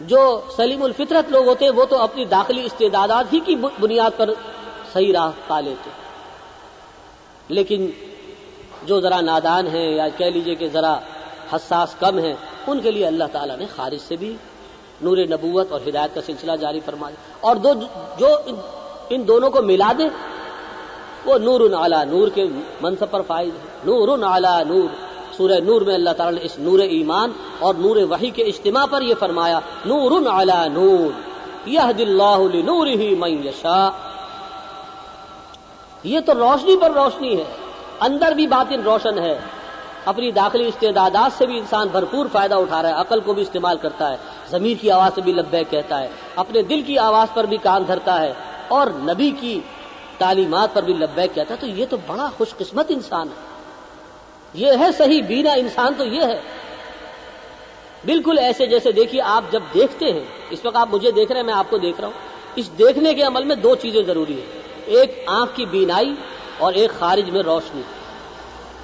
جو سلیم الفطرت لوگ ہوتے ہیں وہ تو اپنی داخلی استعدادات ہی کی بنیاد پر صحیح راہ پا لیتے، لیکن جو ذرا نادان ہیں یا کہہ لیجئے کہ ذرا حساس کم ہیں، ان کے لیے اللہ تعالیٰ نے خارج سے بھی نور نبوت اور ہدایت کا سلسلہ جاری فرما دیا. اور جو ان دونوں کو ملا دے وہ نور علی نور کے منصب پر فائز ہے. نور علی نور. سورہ نور میں اللہ تعالیٰ نے اس نور ایمان اور نور وحی کے اجتماع پر یہ فرمایا نور علی نور یہدی اللہ لنورہ من یشاء. یہ تو روشنی پر روشنی ہے، اندر بھی باطن روشن ہے. اپنی داخلی استعدادات سے بھی انسان بھرپور فائدہ اٹھا رہا ہے، عقل کو بھی استعمال کرتا ہے، ضمیر کی آواز سے بھی لبیک کہتا ہے، اپنے دل کی آواز پر بھی کان دھرتا ہے، اور نبی کی تعلیمات پر بھی لبیک کہتا ہے. تو یہ تو بڑا خوش قسمت انسان ہے. یہ ہے صحیح بینا انسان. تو یہ ہے بالکل ایسے جیسے دیکھیے آپ جب دیکھتے ہیں، اس وقت آپ مجھے دیکھ رہے ہیں، میں آپ کو دیکھ رہا ہوں. اس دیکھنے کے عمل میں دو چیزیں ضروری ہیں، ایک آنکھ کی بینائی اور ایک خارج میں روشنی.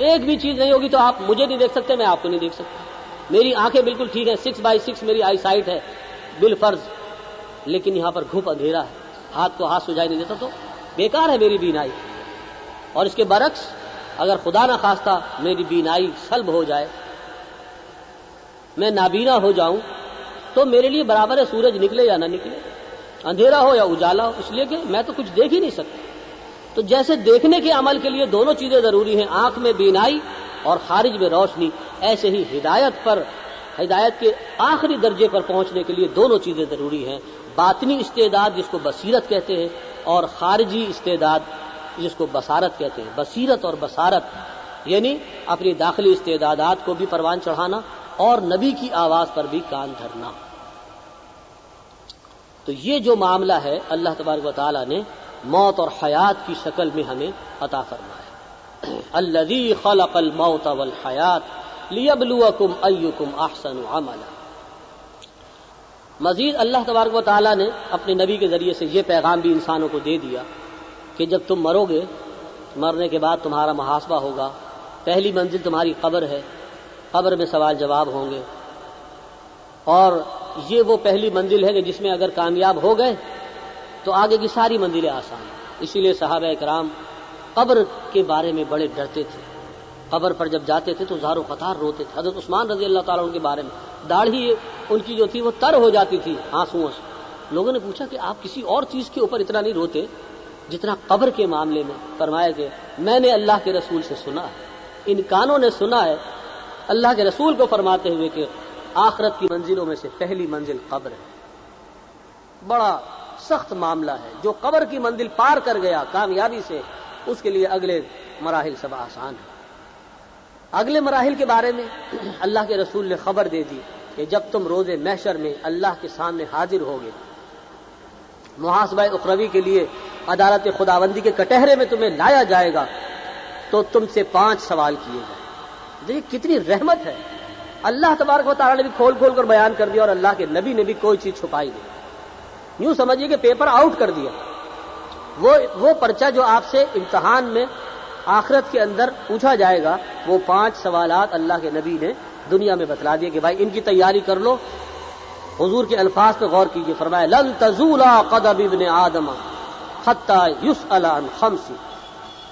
ایک بھی چیز نہیں ہوگی تو آپ مجھے نہیں دیکھ سکتے، میں آپ کو نہیں دیکھ سکتا. میری آنکھیں بالکل ٹھیک ہے، 6x6 میری آئی سائٹ ہے بالفرض، لیکن یہاں پر گھوپ اندھیرا ہے، ہاتھ کو ہاتھ سجائی نہیں دیتا تو بیکار ہے میری بینائی. اور اس کے برعکس اگر خدا نہ خواستہ میری بینائی سلب ہو جائے، میں نابینا ہو جاؤں، تو میرے لیے برابر ہے سورج نکلے یا نہ نکلے، اندھیرا ہو یا اجالا ہو، اس لیے کہ میں تو کچھ دیکھ ہی نہیں سکتا. تو جیسے دیکھنے کے عمل کے لیے دونوں چیزیں ضروری ہیں، آنکھ میں بینائی اور خارج میں روشنی، ایسے ہی ہدایت کے آخری درجے پر پہنچنے کے لیے دونوں چیزیں ضروری ہیں. باطنی استعداد جس کو بصیرت کہتے ہیں، اور خارجی استعداد جس کو بصارت کہتے ہیں۔ بصیرت اور بصارت یعنی اپنی داخلی استعدادات کو بھی پروان چڑھانا اور نبی کی آواز پر بھی کان دھرنا۔ تو یہ جو معاملہ ہے اللہ تبارک و تعالی نے موت اور حیات کی شکل میں ہمیں عطا فرمایا۔ الذی خلق الموت والحیات لیبلوکم ایکم احسن عملا۔ مزید اللہ تبارک و تعالی نے اپنے نبی کے ذریعے سے یہ پیغام بھی انسانوں کو دے دیا کہ جب تم مرو گے، مرنے کے بعد تمہارا محاسبہ ہوگا، پہلی منزل تمہاری قبر ہے، قبر میں سوال جواب ہوں گے، اور یہ وہ پہلی منزل ہے کہ جس میں اگر کامیاب ہو گئے تو آگے کی ساری منزلیں آسان ہیں۔ اسی لیے صحابہ کرام قبر کے بارے میں بڑے ڈرتے تھے، قبر پر جب جاتے تھے تو زارو قطار روتے تھے۔ حضرت عثمان رضی اللہ تعالیٰ عنہ کے بارے میں داڑھی ان کی جو تھی وہ تر ہو جاتی تھی آنسوؤں سے۔ لوگوں نے پوچھا کہ آپ کسی اور چیز کے اوپر اتنا نہیں روتے جتنا قبر کے معاملے میں؟ فرمایا کہ میں نے اللہ کے رسول سے سنا ہے، ان کانوں نے سنا ہے اللہ کے رسول کو فرماتے ہوئے کہ آخرت کی منزلوں میں سے پہلی منزل قبر ہے۔ بڑا سخت معاملہ ہے، جو قبر کی منزل پار کر گیا کامیابی سے، اس کے لیے اگلے مراحل سب آسان ہیں۔ اگلے مراحل کے بارے میں اللہ کے رسول نے خبر دے دی کہ جب تم روز محشر میں اللہ کے سامنے حاضر ہوگے، محاسبہ اخروی کے لیے عدالت خداوندی کے کٹہرے میں تمہیں لایا جائے گا تو تم سے 5 سوال کیے جائیں۔ دیکھیے کتنی رحمت ہے، اللہ تبارک و تعالیٰ نے بھی کھول کھول کر بیان کر دیا اور اللہ کے نبی نے بھی کوئی چیز چھپائی نہیں۔ یوں سمجھیے کہ پیپر آؤٹ کر دیا۔ وہ پرچہ جو آپ سے امتحان میں آخرت کے اندر پوچھا جائے گا، وہ 5 سوالات اللہ کے نبی نے دنیا میں بتلا دیے کہ بھائی ان کی تیاری کر لو۔ حضور کے الفاظ پہ غور کیجیے، فرمایا لن تزولا قدم ابن آدم حتی یسأل عن 5۔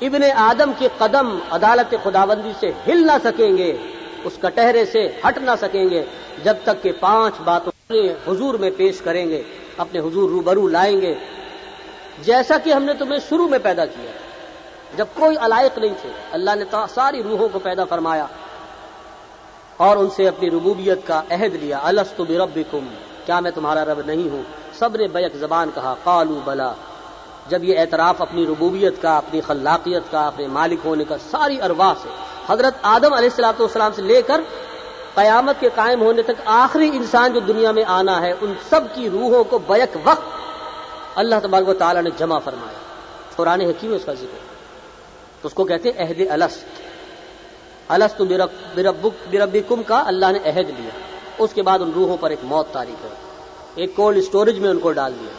ابن آدم کے قدم عدالت خداوندی سے ہل نہ سکیں گے، اس کٹہرے سے ہٹ نہ سکیں گے جب تک کہ 5 باتوں حضور میں پیش کریں گے، اپنے حضور روبرو لائیں گے۔ جیسا کہ ہم نے تمہیں شروع میں پیدا کیا، جب کوئی علائق نہیں تھے، اللہ نے ساری روحوں کو پیدا فرمایا اور ان سے اپنی ربوبیت کا عہد لیا۔ الست بربکم، کیا میں تمہارا رب نہیں ہوں؟ سب نے بیک زبان کہا قالوا بلا۔ جب یہ اعتراف اپنی ربوبیت کا، اپنی خلاقیت کا، اپنے مالک ہونے کا ساری ارواح سے، حضرت آدم علیہ السلام سے لے کر قیامت کے قائم ہونے تک آخری انسان جو دنیا میں آنا ہے، ان سب کی روحوں کو بیک وقت اللہ تبارک و تعالیٰ نے جمع فرمایا۔ قرآن حکیم اس کا ذکر، تو اس کو کہتے ہیں عہد الست بربکم کا اللہ نے عہد لیا۔ اس کے بعد ان روحوں پر ایک موت طاری کر، ایک کولڈ اسٹوریج میں ان کو ڈال دیا۔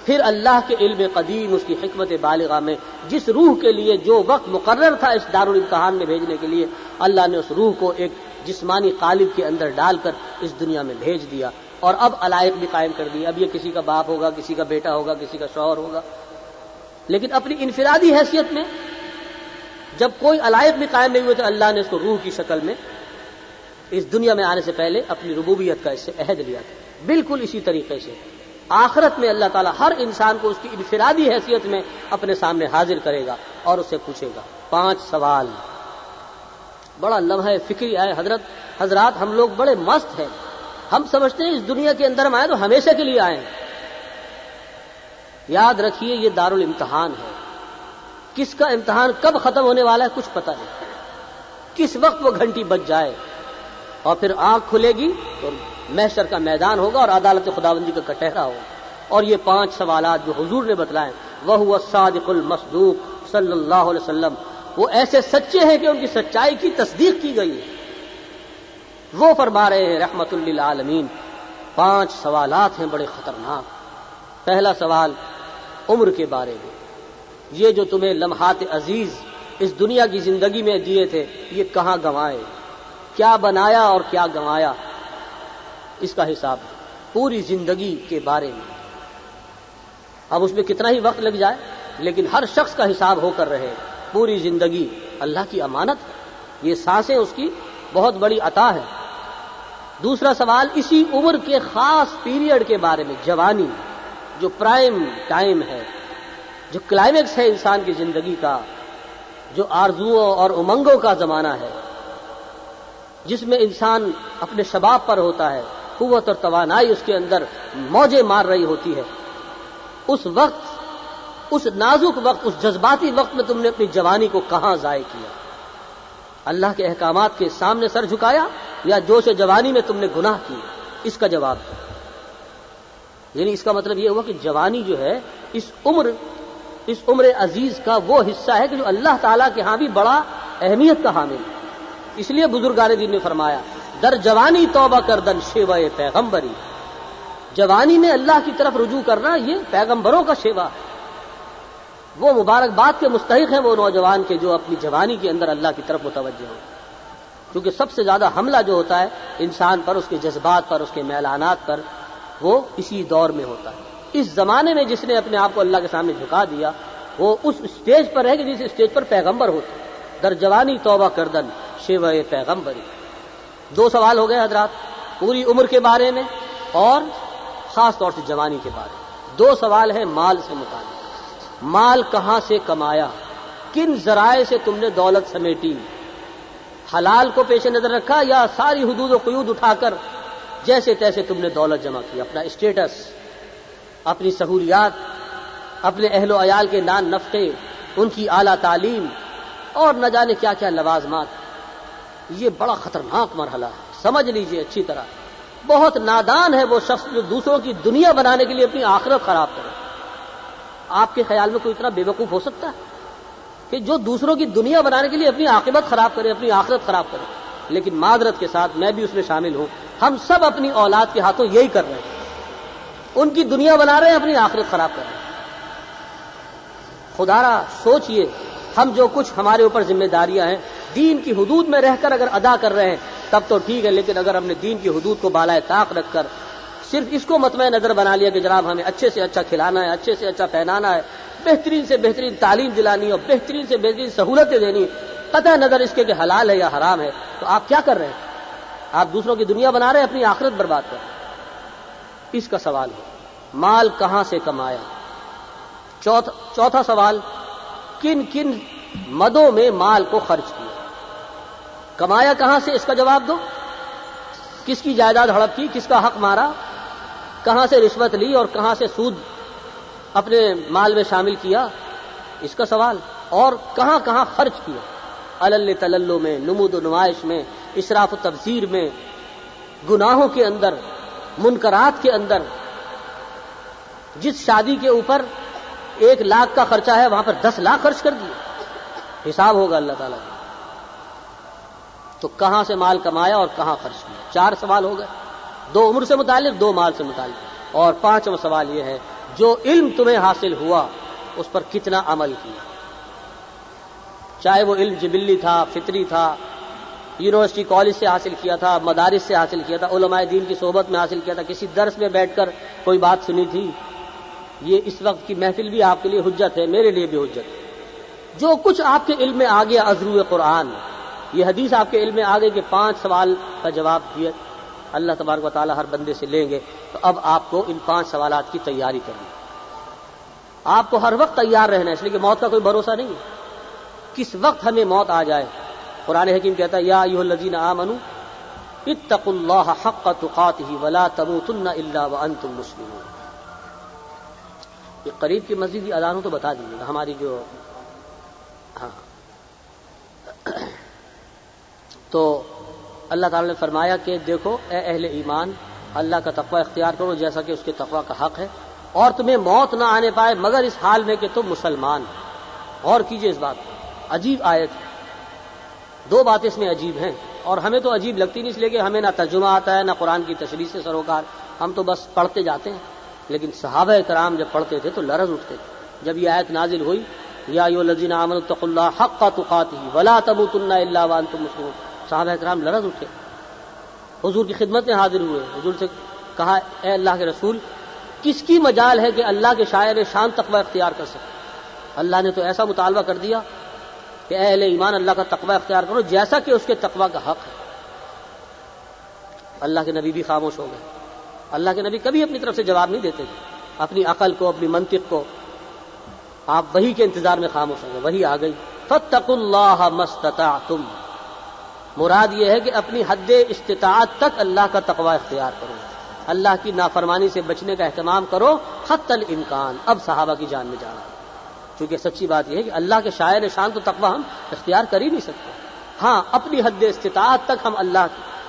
پھر اللہ کے علم قدیم، اس کی حکمت بالغہ میں جس روح کے لیے جو وقت مقرر تھا اس دارالامتحان میں بھیجنے کے لیے، اللہ نے اس روح کو ایک جسمانی قالب کے اندر ڈال کر اس دنیا میں بھیج دیا، اور اب علائق بھی قائم کر دی۔ اب یہ کسی کا باپ ہوگا، کسی کا بیٹا ہوگا، کسی کا شوہر ہوگا، لیکن اپنی انفرادی حیثیت میں جب کوئی علائق بھی قائم نہیں ہوئے تو اللہ نے اس کو روح کی شکل میں اس دنیا میں آنے سے پہلے اپنی ربوبیت کا اس سے عہد لیا تھا۔ بالکل اسی طریقے سے آخرت میں اللہ تعالیٰ ہر انسان کو اس کی انفرادی حیثیت میں اپنے سامنے حاضر کرے گا اور اسے پوچھے گا 5 سوال۔ بڑا لمحہ فکری ہے حضرات، ہم لوگ بڑے مست ہیں، ہم سمجھتے ہیں اس دنیا کے اندر ہم آئے تو ہمیشہ کے لیے آئے ہیں۔ یاد رکھیے یہ دارالامتحان ہے، کس کا امتحان کب ختم ہونے والا ہے کچھ پتہ نہیں، کس وقت وہ گھنٹی بج جائے اور پھر آنکھ کھلے گی تو محشر کا میدان ہوگا اور عدالت خداوندی کا کٹہرا ہوگا۔ اور یہ 5 سوالات جو حضور نے بتلائے، وَهُوَ الصَّادِقُ الْمَصْدُوقُ صلی اللہ علیہ وسلم، وہ ایسے سچے ہیں کہ ان کی سچائی کی تصدیق کی گئی ہے۔ وہ فرما رہے ہیں رحمت للعالمین۔ 5 سوالات ہیں بڑے خطرناک۔ پہلا سوال عمر کے بارے میں، یہ جو تمہیں لمحات عزیز اس دنیا کی زندگی میں دیے تھے، یہ کہاں گنوائے، کیا بنایا اور کیا گنوایا، اس کا حساب ہے پوری زندگی کے بارے میں۔ اب اس میں کتنا ہی وقت لگ جائے لیکن ہر شخص کا حساب ہو کر رہے۔ پوری زندگی اللہ کی امانت ہے، یہ سانسیں اس کی بہت بڑی عطا ہے۔ دوسرا سوال اسی عمر کے خاص پیریڈ کے بارے میں، جوانی جو پرائم ٹائم ہے، جو کلائمیکس ہے انسان کی زندگی کا، جو آرزوؤں اور امنگوں کا زمانہ ہے، جس میں انسان اپنے شباب پر ہوتا ہے، قوت اور توانائی اس کے اندر موجیں مار رہی ہوتی ہے، اس وقت، اس نازک وقت، اس جذباتی وقت میں تم نے اپنی جوانی کو کہاں ضائع کیا؟ اللہ کے احکامات کے سامنے سر جھکایا یا جوش جوانی میں تم نے گناہ کیے؟ اس کا جواب ہے۔ یعنی اس کا مطلب یہ ہوا کہ جوانی جو ہے اس عمر عزیز کا وہ حصہ ہے کہ جو اللہ تعالیٰ کے ہاں بھی بڑا اہمیت کا حامل ہے۔ اس لیے بزرگان دین نے فرمایا در جوانی توبہ کردن شیوہ پیغمبری، جوانی میں اللہ کی طرف رجوع کرنا یہ پیغمبروں کا شیوا ہے۔ وہ مبارکباد کے مستحق ہیں وہ نوجوان کے جو اپنی جوانی کے اندر اللہ کی طرف متوجہ ہوں، کیونکہ سب سے زیادہ حملہ جو ہوتا ہے انسان پر، اس کے جذبات پر، اس کے میلانات پر، وہ اسی دور میں ہوتا ہے۔ اس زمانے میں جس نے اپنے آپ کو اللہ کے سامنے جھکا دیا وہ اس اسٹیج پر ہے کہ جس اسٹیج پر پیغمبر ہوتے ہیں۔ در جوانی توبہ کردن شیوہ پیغمبری۔ دو سوال ہو گئے حضرات، پوری عمر کے بارے میں اور خاص طور سے جوانی کے بارے میں۔ دو سوال ہیں مال سے متعلق۔ مال کہاں سے کمایا؟ کن ذرائع سے تم نے دولت سمیٹی؟ حلال کو پیش نظر رکھا یا ساری حدود و قیود اٹھا کر جیسے تیسے تم نے دولت جمع کی؟ اپنا اسٹیٹس، اپنی سہولیات، اپنے اہل و عیال کے نان نفقے، ان کی اعلیٰ تعلیم اور نہ جانے کیا کیا لوازمات۔ یہ بڑا خطرناک مرحلہ ہے، سمجھ لیجئے اچھی طرح۔ بہت نادان ہے وہ شخص جو دوسروں کی دنیا بنانے کے لیے اپنی آخرت خراب کرے۔ آپ کے خیال میں کوئی اتنا بے وقوف ہو سکتا ہے کہ جو دوسروں کی دنیا بنانے کے لیے اپنی عاقبت خراب کرے، اپنی آخرت خراب کرے؟ لیکن معذرت کے ساتھ میں بھی اس میں شامل ہوں، ہم سب اپنی اولاد کے ہاتھوں یہی کر رہے ہیں، ان کی دنیا بنا رہے ہیں، اپنی آخرت خراب کر رہے ہیں۔ خدا را سوچئے، ہم جو کچھ ہمارے اوپر ذمہ داریاں ہیں دین کی حدود میں رہ کر اگر ادا کر رہے ہیں تب تو ٹھیک ہے، لیکن اگر ہم نے دین کی حدود کو بالائے طاق رکھ کر صرف اس کو مطمع نظر بنا لیا کہ جناب ہمیں اچھے سے اچھا کھلانا ہے، اچھے سے اچھا پہنانا ہے، بہترین سے بہترین تعلیم دلانی اور بہترین سے بہترین سہولتیں دینی، قطع نظر اس کے کہ حلال ہے یا حرام ہے، تو آپ کیا کر رہے ہیں؟ آپ دوسروں کی دنیا بنا رہے ہیں، اپنی آخرت برباد کر رہے ہیں۔ اس کا سوال ہے مال کہاں سے کمایا؟ چوتھا سوال، کن کن مدوں میں مال کو خرچ کیا؟ کمایا کہاں سے؟ اس کا جواب دو۔ کس کی جائیداد ہڑپ کی؟ کس کا حق مارا؟ کہاں سے رشوت لی اور کہاں سے سود اپنے مال میں شامل کیا؟ اس کا سوال۔ اور کہاں کہاں خرچ کیا؟ علل تللو میں، نمود و نمائش میں، اسراف و تبذیر میں، گناہوں کے اندر، منکرات کے اندر۔ جس شادی کے اوپر 1 لاکھ کا خرچہ ہے وہاں پر 10 لاکھ خرچ کر دیا، حساب ہوگا اللہ تعالیٰ کا۔ تو کہاں سے مال کمایا اور کہاں خرچ کیا؟ 4 سوال ہو گئے، 2 عمر سے متعلق، 2 مال سے متعلق، اور 5واں سوال یہ ہے جو علم تمہیں حاصل ہوا اس پر کتنا عمل کیا؟ چاہے وہ علم جبلی تھا، فطری تھا، یونیورسٹی کالج سے حاصل کیا تھا، مدارس سے حاصل کیا تھا، علماء دین کی صحبت میں حاصل کیا تھا، کسی درس میں بیٹھ کر کوئی بات سنی تھی۔ یہ اس وقت کی محفل بھی آپ کے لیے حجت ہے، میرے لیے بھی حجت ہے۔ جو کچھ آپ کے علم میں آ گیا ازروع قرآن، یہ حدیث آپ کے علم میں آ گئی کہ 5 سوال کا جواب دیا اللہ تبارک و تعالیٰ ہر بندے سے لیں گے، تو اب آپ کو ان 5 سوالات کی تیاری کرنی ہے۔ آپ کو ہر وقت تیار رہنا ہے، اس لیے کہ موت کا کوئی بھروسہ نہیں ہے، کس وقت ہمیں موت آ جائے۔ قرآن حکیم کہتا ہے یا ایھا الذین آمنوا اتقوا اللہ حق تقاتہ ولا تموتن الا وانتم مسلمون۔ یہ قریب کی مسجد کی اذان ہو تو بتا دیجیے گا، ہماری جو تو اللہ تعالیٰ نے فرمایا کہ دیکھو اے اہل ایمان، اللہ کا تقوی اختیار کرو جیسا کہ اس کے تقوی کا حق ہے، اور تمہیں موت نہ آنے پائے مگر اس حال میں کہ تم مسلمان۔ غور کیجئے اس بات کو، عجیب آیت ہے۔ 2 باتیں اس میں عجیب ہیں، اور ہمیں تو عجیب لگتی نہیں، اس لیے کہ ہمیں نہ ترجمہ آتا ہے نہ قرآن کی تشریح سے سروکار، ہم تو بس پڑھتے جاتے ہیں۔ لیکن صحابہ کرام جب پڑھتے تھے تو لرز اٹھتے تھے۔ جب یہ آیت نازل ہوئی یا ایھا الذین آمنوا اتقوا اللہ حق تقاتہ ولا تموتن الا وانتم مسلمون، صحابہ کرام لرز اٹھے، حضور کی خدمت میں حاضر ہوئے، حضور سے کہا اے اللہ کے رسول، کس کی مجال ہے کہ اللہ کے شاعر شان تقوی اختیار کر سکے؟ اللہ نے تو ایسا مطالبہ کر دیا کہ اے اہل ایمان اللہ کا تقوی اختیار کرو جیسا کہ اس کے تقوی کا حق ہے۔ اللہ کے نبی بھی خاموش ہو گئے۔ اللہ کے نبی کبھی اپنی طرف سے جواب نہیں دیتے تھے، اپنی عقل کو، اپنی منطق کو، آپ وحی کے انتظار میں خاموش ہو گئے۔ وحی آ گئی، فاتقوا اللہ ما استطعتم، مراد یہ ہے کہ اپنی حد استطاعت تک اللہ کا تقوی اختیار کرو، اللہ کی نافرمانی سے بچنے کا اہتمام کرو حتی الامکان۔ اب صحابہ کی جان میں جانا، چونکہ سچی بات یہ ہے کہ اللہ کے شاعر شان تو تقوی ہم اختیار کر ہی نہیں سکتے، ہاں اپنی حد استطاعت تک ہم اللہ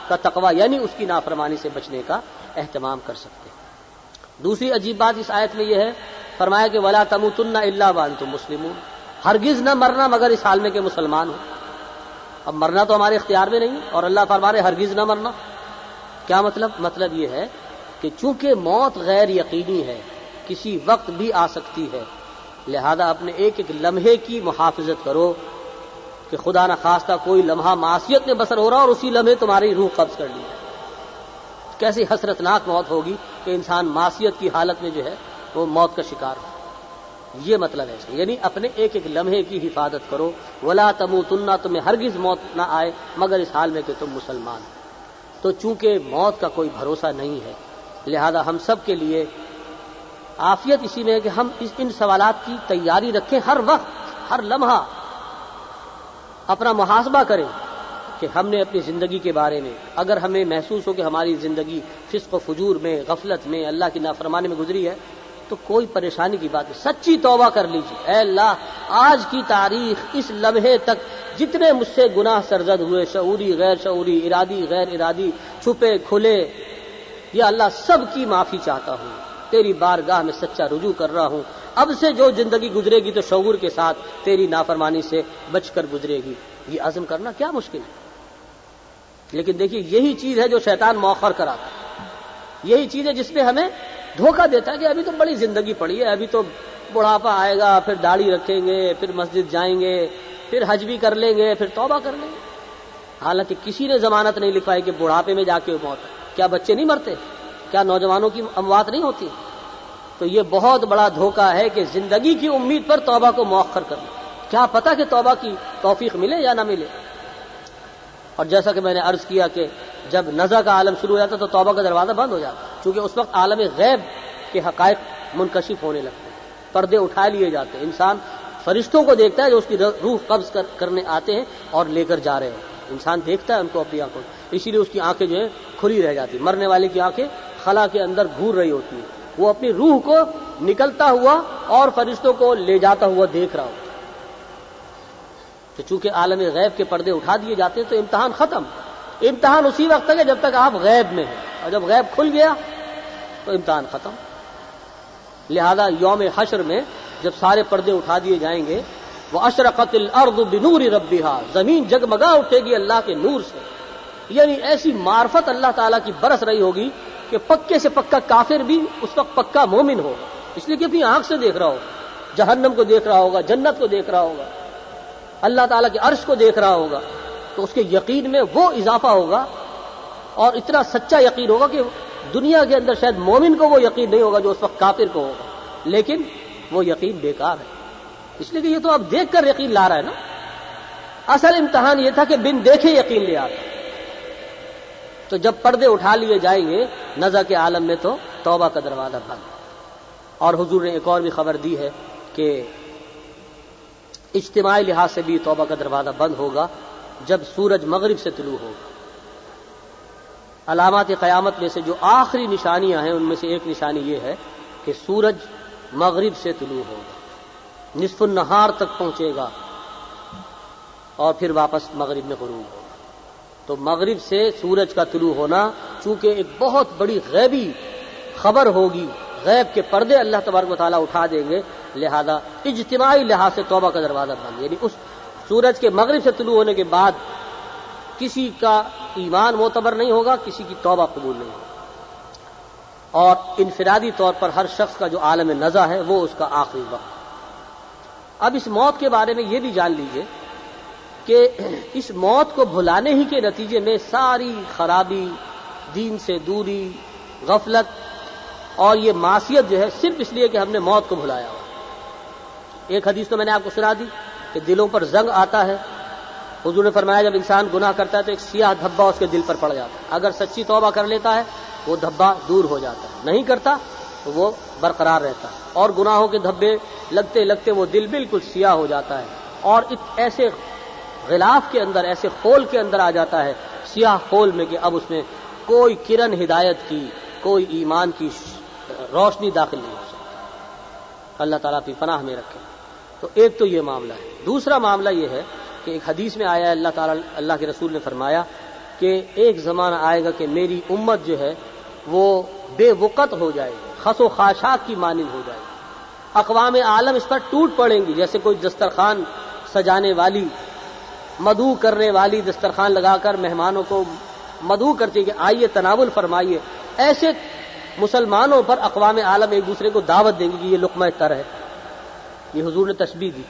کا تقوی یعنی اس کی نافرمانی سے بچنے کا اہتمام کر سکتے ہیں۔ دوسری عجیب بات اس آیت میں یہ ہے، فرمایا کہ وَلَا تَمُوتُنَّ إِلَّا وَأَنْتُم مُّسْلِمُونَ، ہرگز نہ مرنا مگر اس حال میں کہ مسلمان ہو۔ اب مرنا تو ہمارے اختیار میں نہیں، اور اللہ فرما رہے ہرگز نہ مرنا۔ کیا مطلب؟ مطلب یہ ہے کہ چونکہ موت غیر یقینی ہے، کسی وقت بھی آ سکتی ہے، لہذا اپنے ایک ایک لمحے کی محافظت کرو کہ خدا نہ خواستہ کوئی لمحہ معصیت میں بسر ہو رہا اور اسی لمحے تمہاری روح قبض کر لی۔ کیسی حسرتناک موت ہوگی کہ انسان معصیت کی حالت میں جو ہے وہ موت کا شکار ہو۔ یہ مطلب ہے، یعنی اپنے ایک ایک لمحے کی حفاظت کرو۔ ولا تموتن، تمہیں ہرگز موت نہ آئے مگر اس حال میں کہ تم مسلمان ہو۔ تو چونکہ موت کا کوئی بھروسہ نہیں ہے، لہذا ہم سب کے لیے عافیت اسی میں ہے کہ ہم ان سوالات کی تیاری رکھیں، ہر وقت ہر لمحہ اپنا محاسبہ کریں کہ ہم نے اپنی زندگی کے بارے میں، اگر ہمیں محسوس ہو کہ ہماری زندگی فسق و فجور میں، غفلت میں، اللہ کی نافرمانی میں گزری ہے، تو کوئی پریشانی کی بات نہیں، سچی توبہ کر لیجیے۔ اے اللہ، آج کی تاریخ اس لمحے تک جتنے مجھ سے گناہ سرزد ہوئے، شعوری غیر شعوری، ارادی غیر ارادی، چھپے کھلے، یا اللہ سب کی معافی چاہتا ہوں، تیری بارگاہ میں سچا رجوع کر رہا ہوں۔ اب سے جو زندگی گزرے گی تو شعور کے ساتھ تیری نافرمانی سے بچ کر گزرے گی۔ یہ عزم کرنا کیا مشکل ہے؟ لیکن دیکھیے یہی چیز ہے جو شیطان مؤخر کراتا ہے، یہی چیز ہے جس میں ہمیں دھوکہ دیتا ہے کہ ابھی تو بڑی زندگی پڑی ہے، ابھی تو بڑھاپا آئے گا، پھر داڑھی رکھیں گے، پھر مسجد جائیں گے، پھر حج بھی کر لیں گے، پھر توبہ کر لیں گے۔ حالانکہ کسی نے ضمانت نہیں لکھوائی کہ بڑھاپے میں جا کے موت ہے۔ کیا بچے نہیں مرتے؟ کیا نوجوانوں کی اموات نہیں ہوتی؟ تو یہ بہت بڑا دھوکہ ہے کہ زندگی کی امید پر توبہ کو مؤخر کرنا۔ کیا پتہ کہ توبہ کی توفیق ملے یا نہ ملے۔ اور جیسا کہ میں نے عرض کیا کہ جب نزع کا عالم شروع ہو جاتا تو توبہ کا دروازہ بند ہو جاتا، کیونکہ اس وقت عالم غیب کے حقائق منکشف ہونے لگتے ہیں، پردے اٹھا لیے جاتے ہیں، انسان فرشتوں کو دیکھتا ہے جو اس کی روح قبض کرنے آتے ہیں اور لے کر جا رہے ہیں، انسان دیکھتا ہے ان کو اپنی آنکھوں، اسی لیے اس کی آنکھیں جو ہیں کھلی رہ جاتی، مرنے والے کی آنکھیں خلا کے اندر گھور رہی ہوتی ہیں، وہ اپنی روح کو نکلتا ہوا اور فرشتوں کو لے جاتا ہوا دیکھ رہا ہوتا۔ تو چونکہ عالم غیب کے پردے اٹھا دیے جاتے ہیں تو امتحان ختم۔ امتحان اسی وقت تک ہے جب تک آپ غیب میں ہیں، اور جب غیب کھل گیا تو امتحان ختم۔ لہذا یوم حشر میں جب سارے پردے اٹھا دیے جائیں گے، وَأَشْرَقَتِ الْأَرْضُ بِنُورِ رَبِّهَا، زمین جگمگا اٹھے گی اللہ کے نور سے، یعنی ایسی معرفت اللہ تعالیٰ کی برس رہی ہوگی کہ پکے سے پکا کافر بھی اس وقت پکا مومن ہوگا، اس لیے کہ اپنی آنکھ سے دیکھ رہا ہوگا، جہنم کو دیکھ رہا ہوگا، جنت کو دیکھ رہا ہوگا، اللہ تعالیٰ کے عرش کو دیکھ رہا ہوگا، تو اس کے یقین میں وہ اضافہ ہوگا اور اتنا سچا یقین ہوگا کہ دنیا کے اندر شاید مومن کو وہ یقین نہیں ہوگا جو اس وقت کافر کو ہوگا، لیکن وہ یقین بیکار ہے، اس لیے کہ یہ تو اب دیکھ کر یقین لا رہا ہے نا۔ اصل امتحان یہ تھا کہ بن دیکھے یقین لے آتا۔ تو جب پردے اٹھا لیے جائیں گے نزع کے عالم میں تو توبہ کا دروازہ بند۔ اور حضور نے ایک اور بھی خبر دی ہے کہ اجتماعی لحاظ سے بھی توبہ کا دروازہ بند ہوگا جب سورج مغرب سے طلوع ہوگا۔ علامات قیامت میں سے جو آخری نشانیاں ہیں ان میں سے ایک نشانی یہ ہے کہ سورج مغرب سے طلوع ہوگا، نصف النہار تک پہنچے گا اور پھر واپس مغرب میں غروب ہوگا۔ تو مغرب سے سورج کا طلوع ہونا چونکہ ایک بہت بڑی غیبی خبر ہوگی، غیب کے پردے اللہ تبارک و تعالیٰ اٹھا دیں گے، لہذا اجتماعی لحاظ سے توبہ کا دروازہ بند، یعنی اس سورج کے مغرب سے طلوع ہونے کے بعد کسی کا ایمان معتبر نہیں ہوگا، کسی کی توبہ قبول نہیں ہوگی، اور انفرادی طور پر ہر شخص کا جو عالم نزع ہے وہ اس کا آخری وقت۔ اب اس موت کے بارے میں یہ بھی جان لیجئے کہ اس موت کو بھلانے ہی کے نتیجے میں ساری خرابی، دین سے دوری، غفلت اور یہ معصیت جو ہے صرف اس لیے کہ ہم نے موت کو بھلایا ہوا۔ ایک حدیث تو میں نے آپ کو سنا دی کہ دلوں پر زنگ آتا ہے، حضور نے فرمایا جب انسان گناہ کرتا ہے تو ایک سیاہ دھبا اس کے دل پر پڑ جاتا ہے، اگر سچی توبہ کر لیتا ہے وہ دھبا دور ہو جاتا ہے، نہیں کرتا تو وہ برقرار رہتا ہے، اور گناہوں کے دھبے لگتے لگتے وہ دل بالکل سیاہ ہو جاتا ہے، اور ایسے غلاف کے اندر، ایسے خول کے اندر آ جاتا ہے، سیاہ خول میں، کہ اب اس میں کوئی کرن ہدایت کی، کوئی ایمان کی روشنی داخل نہیں ہو سکتی۔ اللہ تعالیٰ اپنی پناہ میں رکھے۔ تو ایک تو یہ معاملہ ہے۔ دوسرا معاملہ یہ ہے کہ ایک حدیث میں آیا ہے، اللہ کے رسول نے فرمایا کہ ایک زمانہ آئے گا کہ میری امت جو ہے وہ بے وقت ہو جائے گی، خس و خاشاک کی مانند ہو جائے گی، اقوام عالم اس پر ٹوٹ پڑیں گی، جیسے کوئی دسترخوان سجانے والی، مدعو کرنے والی دسترخوان لگا کر مہمانوں کو مدعو کرتی ہے کہ آئیے تناول فرمائیے، ایسے مسلمانوں پر اقوام عالم ایک دوسرے کو دعوت دیں گی کہ یہ لقمہ تر ہے۔ یہ حضور نے تشبیہ دی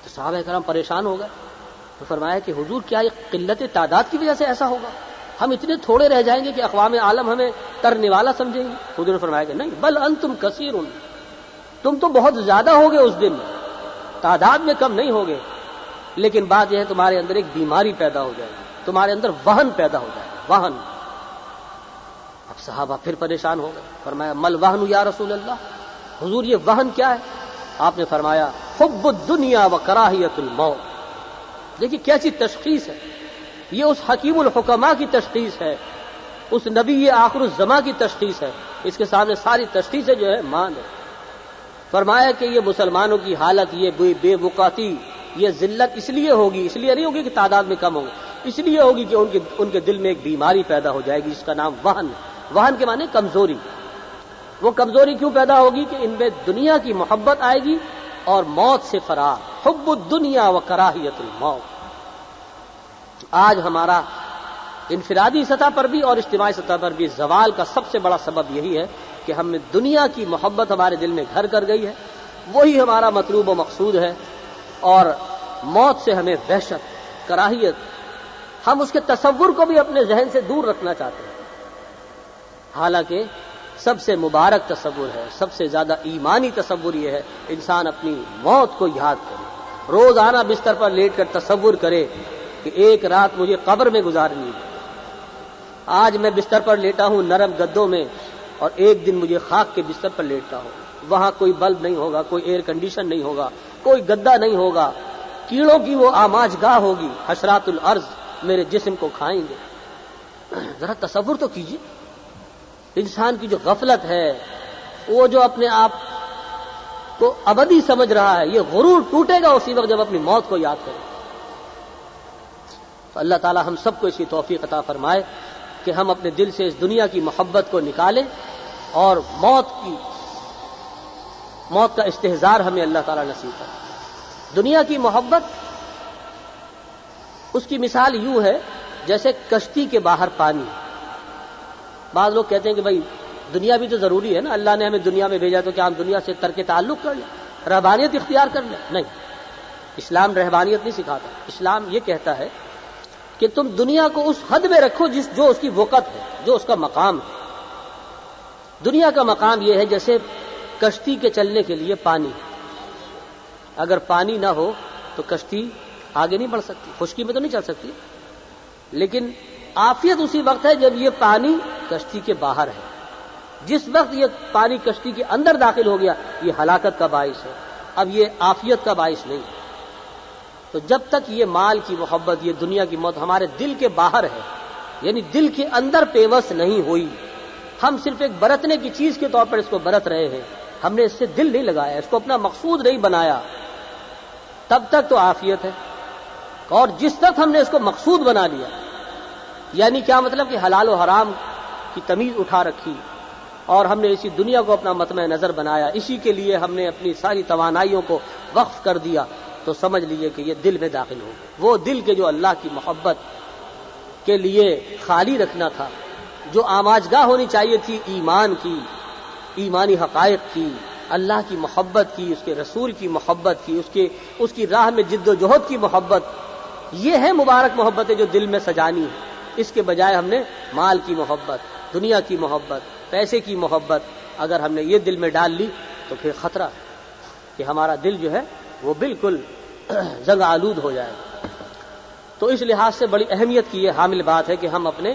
تو صحابہ کرام پریشان ہو گئے، تو فرمایا کہ حضور کیا یہ قلت تعداد کی وجہ سے ایسا ہوگا؟ ہم اتنے تھوڑے رہ جائیں گے کہ اقوام عالم ہمیں ترنے والا سمجھیں گے؟ حضور نے فرمایا کہ نہیں، بل انتم کثیر، تم تو بہت زیادہ ہوگے، اس دن تعداد میں کم نہیں ہوگے، لیکن بات یہ ہے تمہارے اندر ایک بیماری پیدا ہو جائے گی، تمہارے اندر وہن پیدا ہو جائے گا، وہن۔ اب صحابہ پھر پریشان ہو گئے، فرمایا مل وہن یا رسول اللہ، حضور یہ وہن کیا ہے؟ آپ نے فرمایا حب الدنیا و کراہیت الموت۔ دیکھیے کیسی تشخیص ہے، یہ اس حکیم الحکماء کی تشخیص ہے، اس نبی آخر الزماں کی تشخیص ہے، اس کے سامنے ساری تشخیصیں جو ہے مان ہے۔ فرمایا کہ یہ مسلمانوں کی حالت، یہ بے وقاتی، یہ ذلت اس لیے ہوگی، اس لیے نہیں ہوگی کہ تعداد میں کم ہوگی، اس لیے ہوگی کہ ان کے دل میں ایک بیماری پیدا ہو جائے گی جس کا نام وہن ہے۔ وہن کے معنی کمزوری۔ وہ کمزوری کیوں پیدا ہوگی؟ کہ ان میں دنیا کی محبت آئے گی اور موت سے فرار، حب الدنیا و کراہیت الموت۔ آج ہمارا انفرادی سطح پر بھی اور اجتماعی سطح پر بھی زوال کا سب سے بڑا سبب یہی ہے کہ ہم میں دنیا کی محبت ہمارے دل میں گھر کر گئی ہے، وہی ہمارا مطلوب و مقصود ہے، اور موت سے ہمیں وحشت، کراہیت، ہم اس کے تصور کو بھی اپنے ذہن سے دور رکھنا چاہتے ہیں، حالانکہ سب سے مبارک تصور ہے، سب سے زیادہ ایمانی تصور یہ ہے انسان اپنی موت کو یاد کرے، روزانہ بستر پر لیٹ کر تصور کرے کہ ایک رات مجھے قبر میں گزارنی ہے۔ آج میں بستر پر لیٹا ہوں نرم گدوں میں، اور ایک دن مجھے خاک کے بستر پر لیٹا ہوں، وہاں کوئی بلب نہیں ہوگا، کوئی ایئر کنڈیشن نہیں ہوگا، کوئی گدا نہیں ہوگا، کیڑوں کی وہ آماج گاہ ہوگی، حشرات الارض میرے جسم کو کھائیں گے۔ ذرا تصور تو کیجیے، انسان کی جو غفلت ہے، وہ جو اپنے آپ کو ابدی سمجھ رہا ہے، یہ غرور ٹوٹے گا اسی وقت جب اپنی موت کو یاد کرے۔ تو اللہ تعالی ہم سب کو اس کی توفیق عطا فرمائے کہ ہم اپنے دل سے اس دنیا کی محبت کو نکالیں، اور موت کا استحضار ہمیں اللہ تعالی نصیب کرے۔ دنیا کی محبت، اس کی مثال یوں ہے جیسے کشتی کے باہر پانی۔ بعض لوگ کہتے ہیں کہ بھائی دنیا بھی تو ضروری ہے نا، اللہ نے ہمیں دنیا میں بھیجا تو کیا ہم دنیا سے ترک تعلق کر لیں، رہبانیت اختیار کر لیں؟ نہیں، اسلام رہبانیت نہیں سکھاتا۔ اسلام یہ کہتا ہے کہ تم دنیا کو اس حد میں رکھو جو اس کی وقت ہے، جو اس کا مقام ہے۔ دنیا کا مقام یہ ہے جیسے کشتی کے چلنے کے لیے پانی، اگر پانی نہ ہو تو کشتی آگے نہیں بڑھ سکتی، خشکی میں تو نہیں چل سکتی۔ لیکن عافیت اسی وقت ہے جب یہ پانی کشتی کے باہر ہے۔ جس وقت یہ پانی کشتی کے اندر داخل ہو گیا، یہ ہلاکت کا باعث ہے، اب یہ عافیت کا باعث نہیں۔ تو جب تک یہ مال کی محبت، یہ دنیا کی موت ہمارے دل کے باہر ہے، یعنی دل کے اندر پیوست نہیں ہوئی، ہم صرف ایک برتنے کی چیز کے طور پر اس کو برت رہے ہیں، ہم نے اس سے دل نہیں لگایا، اس کو اپنا مقصود نہیں بنایا، تب تک تو عافیت ہے۔ اور جس وقت ہم نے اس کو مقصود بنا لیا، یعنی کیا مطلب کہ حلال و حرام کی تمیز اٹھا رکھی، اور ہم نے اسی دنیا کو اپنا مطمع نظر بنایا، اسی کے لیے ہم نے اپنی ساری توانائیوں کو وقف کر دیا، تو سمجھ لیجئے کہ یہ دل میں داخل ہو، وہ دل کے جو اللہ کی محبت کے لیے خالی رکھنا تھا، جو آماجگاہ ہونی چاہیے تھی ایمان کی، ایمانی حقائق کی، اللہ کی محبت کی، اس کے رسول کی محبت کی، اس کی راہ میں جد و جہد کی محبت، یہ ہے مبارک محبتیں جو دل میں سجانی ہے۔ اس کے بجائے ہم نے مال کی محبت، دنیا کی محبت، پیسے کی محبت اگر ہم نے یہ دل میں ڈال لی تو پھر خطرہ ہے کہ ہمارا دل جو ہے وہ بالکل زنگ آلود ہو جائے گا۔ تو اس لحاظ سے بڑی اہمیت کی یہ حامل بات ہے کہ ہم اپنے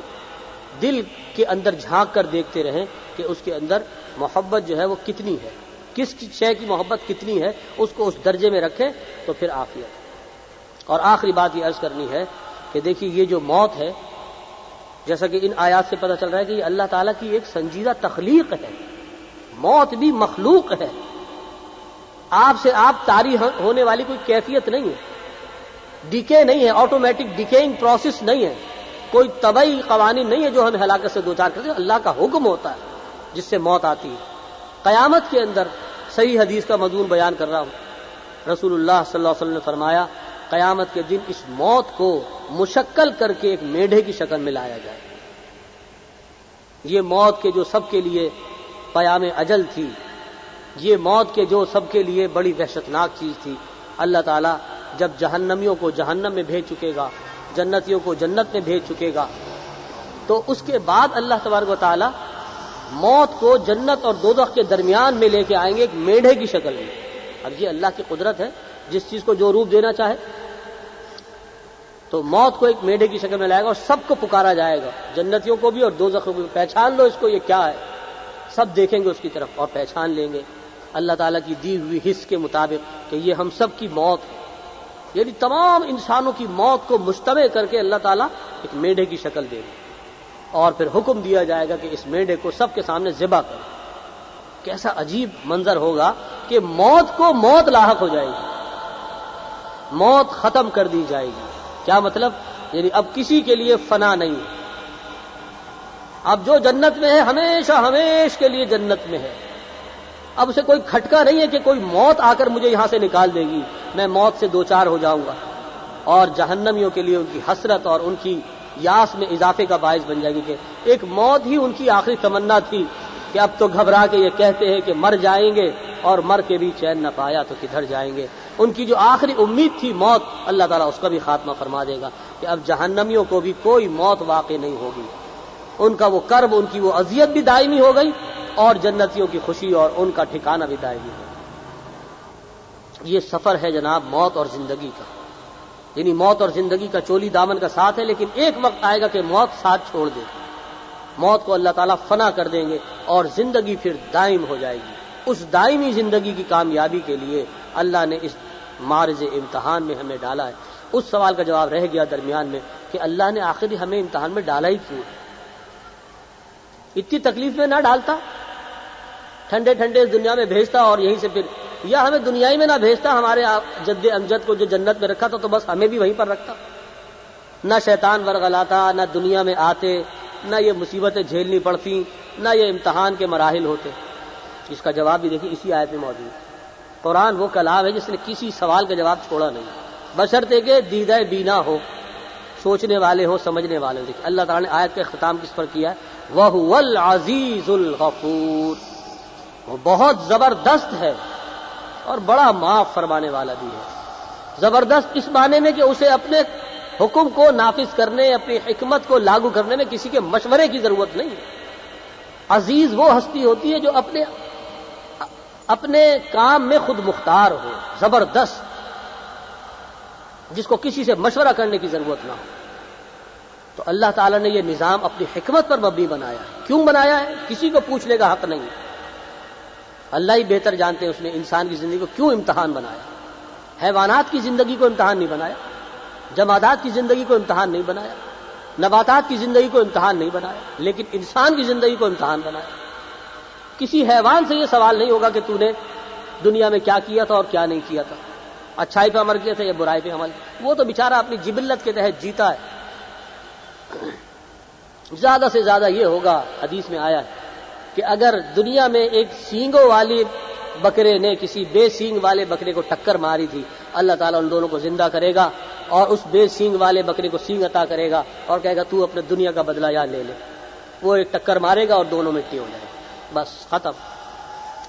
دل کے اندر جھانک کر دیکھتے رہیں کہ اس کے اندر محبت جو ہے وہ کتنی ہے، کس شے کی محبت کتنی ہے، اس کو اس درجے میں رکھیں تو پھر عافیت۔ اور آخری بات یہ عرض کرنی ہے کہ دیکھیے یہ جو موت ہے، جیسا کہ ان آیات سے پتہ چل رہا ہے کہ یہ اللہ تعالیٰ کی ایک سنجیدہ تخلیق ہے، موت بھی مخلوق ہے، آپ سے آپ طاری ہونے والی کوئی کیفیت نہیں ہے، ڈیکے نہیں ہے، آٹومیٹک ڈیکیئنگ پروسیس نہیں ہے، کوئی طبعی قوانین نہیں ہے جو ہمیں ہلاکت سے دوچار کرتے ہیں، اللہ کا حکم ہوتا ہے جس سے موت آتی ہے۔ قیامت کے اندر صحیح حدیث کا مضمون بیان کر رہا ہوں، رسول اللہ صلی اللہ علیہ وسلم نے فرمایا قیامت کے دن اس موت کو مشکل کر کے ایک میڈھے کی شکل میں لایا جائے۔ یہ موت کے جو سب کے لیے پیام اجل تھی، یہ موت کے جو سب کے لیے بڑی وحشتناک چیز تھی، اللہ تعالیٰ جب جہنمیوں کو جہنم میں بھیج چکے گا، جنتیوں کو جنت میں بھیج چکے گا، تو اس کے بعد اللہ تبارک و تعالیٰ موت کو جنت اور دوزخ کے درمیان میں لے کے آئیں گے ایک میڈھے کی شکل میں۔ اب یہ اللہ کی قدرت ہے، جس چیز کو جو روپ دینا چاہے، تو موت کو ایک میڈھے کی شکل میں لائے گا اور سب کو پکارا جائے گا، جنتیوں کو بھی اور دوزخیوں کو بھی، پہچان لو اس کو، یہ کیا ہے۔ سب دیکھیں گے اس کی طرف اور پہچان لیں گے اللہ تعالیٰ کی دی ہوئی حص کے مطابق کہ یہ ہم سب کی موت ہے، یعنی تمام انسانوں کی موت کو مجتمع کر کے اللہ تعالیٰ ایک میڈھے کی شکل دے گا، اور پھر حکم دیا جائے گا کہ اس میڈھے کو سب کے سامنے ذبح کرو۔ کیسا عجیب منظر ہوگا کہ موت کو موت لاحق ہو جائے گی، موت ختم کر دی جائے گی۔ کیا مطلب؟ یعنی اب کسی کے لیے فنا نہیں ہے، اب جو جنت میں ہے ہمیشہ ہمیش کے لیے جنت میں ہے، اب اسے کوئی کھٹکا نہیں ہے کہ کوئی موت آ کر مجھے یہاں سے نکال دے گی، میں موت سے دوچار ہو جاؤں گا۔ اور جہنمیوں کے لیے ان کی حسرت اور ان کی یاس میں اضافے کا باعث بن جائے گی کہ ایک موت ہی ان کی آخری تمنا تھی کہ اب تو گھبرا کے یہ کہتے ہیں کہ مر جائیں گے، اور مر کے بھی چین نہ پایا تو کدھر جائیں گے۔ ان کی جو آخری امید تھی موت، اللہ تعالیٰ اس کا بھی خاتمہ فرما دے گا کہ اب جہنمیوں کو بھی کوئی موت واقع نہیں ہوگی، ان کا وہ کرب، ان کی وہ اذیت بھی دائمی ہو گئی، اور جنتیوں کی خوشی اور ان کا ٹھکانہ بھی دائمی ہو۔ یہ سفر ہے جناب موت اور زندگی کا، یعنی موت اور زندگی کا چولی دامن کا ساتھ ہے، لیکن ایک وقت آئے گا کہ موت ساتھ چھوڑ دے گی، موت کو اللہ تعالیٰ فنا کر دیں گے اور زندگی پھر دائم ہو جائے گی۔ اس دائمی زندگی کی کامیابی کے لیے اللہ نے اس معرض امتحان میں ہمیں ڈالا ہے۔ اس سوال کا جواب رہ گیا درمیان میں کہ اللہ نے آخر ہمیں امتحان میں ڈالا ہی کیوں؟ اتنی تکلیف میں نہ ڈالتا، ٹھنڈے ٹھنڈے اس دنیا میں بھیجتا اور یہیں سے پھر، یا ہمیں دنیا ہی میں نہ بھیجتا، ہمارے جد امجد کو جو جنت میں رکھا تھا تو بس ہمیں بھی وہیں پر رکھتا، نہ شیطان ورغلاتا، نہ دنیا میں آتے، نہ یہ مصیبتیں جھیلنی پڑتی، نہ یہ امتحان کے مراحل ہوتے۔ اس کا جواب بھی دیکھیں اسی آیت میں موجود ہے۔ قرآن وہ کلام ہے جس نے کسی سوال کا جواب چھوڑا نہیں، بشرطے کہ دیدہ بینا ہو، سوچنے والے ہو، سمجھنے والے ہو۔ دیکھیں اللہ تعالیٰ نے آیت کا اختتام کس پر کیا ہے؟ وَهُوَ الْعَزِيزُ الْغَفُورُ، وہ بہت زبردست ہے اور بڑا معاف فرمانے والا بھی ہے۔ زبردست اس معنی میں کہ اسے اپنے حکم کو نافذ کرنے، اپنی حکمت کو لاگو کرنے میں کسی کے مشورے کی ضرورت نہیں ہے۔ عزیز وہ ہستی ہوتی ہے جو اپنے کام میں خود مختار ہو، زبردست جس کو کسی سے مشورہ کرنے کی ضرورت نہ ہو۔ تو اللہ تعالیٰ نے یہ نظام اپنی حکمت پر مبنی بنایا ہے۔ کیوں بنایا ہے؟ کسی کو پوچھنے کا حق نہیں ہے، اللہ ہی بہتر جانتے ہیں اس نے انسان کی زندگی کو کیوں امتحان بنایا۔ حیوانات کی زندگی کو امتحان نہیں بنایا، جمادات کی زندگی کو امتحان نہیں بنایا، نباتات کی زندگی کو امتحان نہیں بنایا، لیکن انسان کی زندگی کو امتحان بنایا۔ کسی حیوان سے یہ سوال نہیں ہوگا کہ تو نے دنیا میں کیا کیا تھا اور کیا نہیں کیا تھا، اچھائی پہ عمل کیا تھا یا برائی پہ عمل، وہ تو بیچارہ اپنی جبلت کے تحت جیتا ہے۔ زیادہ سے زیادہ یہ ہوگا، حدیث میں آیا ہے کہ اگر دنیا میں ایک سینگوں والی بکرے نے کسی بے سینگ والے بکرے کو ٹکر ماری تھی، اللہ تعالیٰ ان دونوں کو زندہ کرے گا اور اس بے سینگ والے بکرے کو سینگ عطا کرے گا اور کہے گا تو اپنے دنیا کا بدلہ یہاں لے لے۔ وہ ایک ٹکر مارے گا اور دونوں مٹی ہو جائے گا، بس ختم،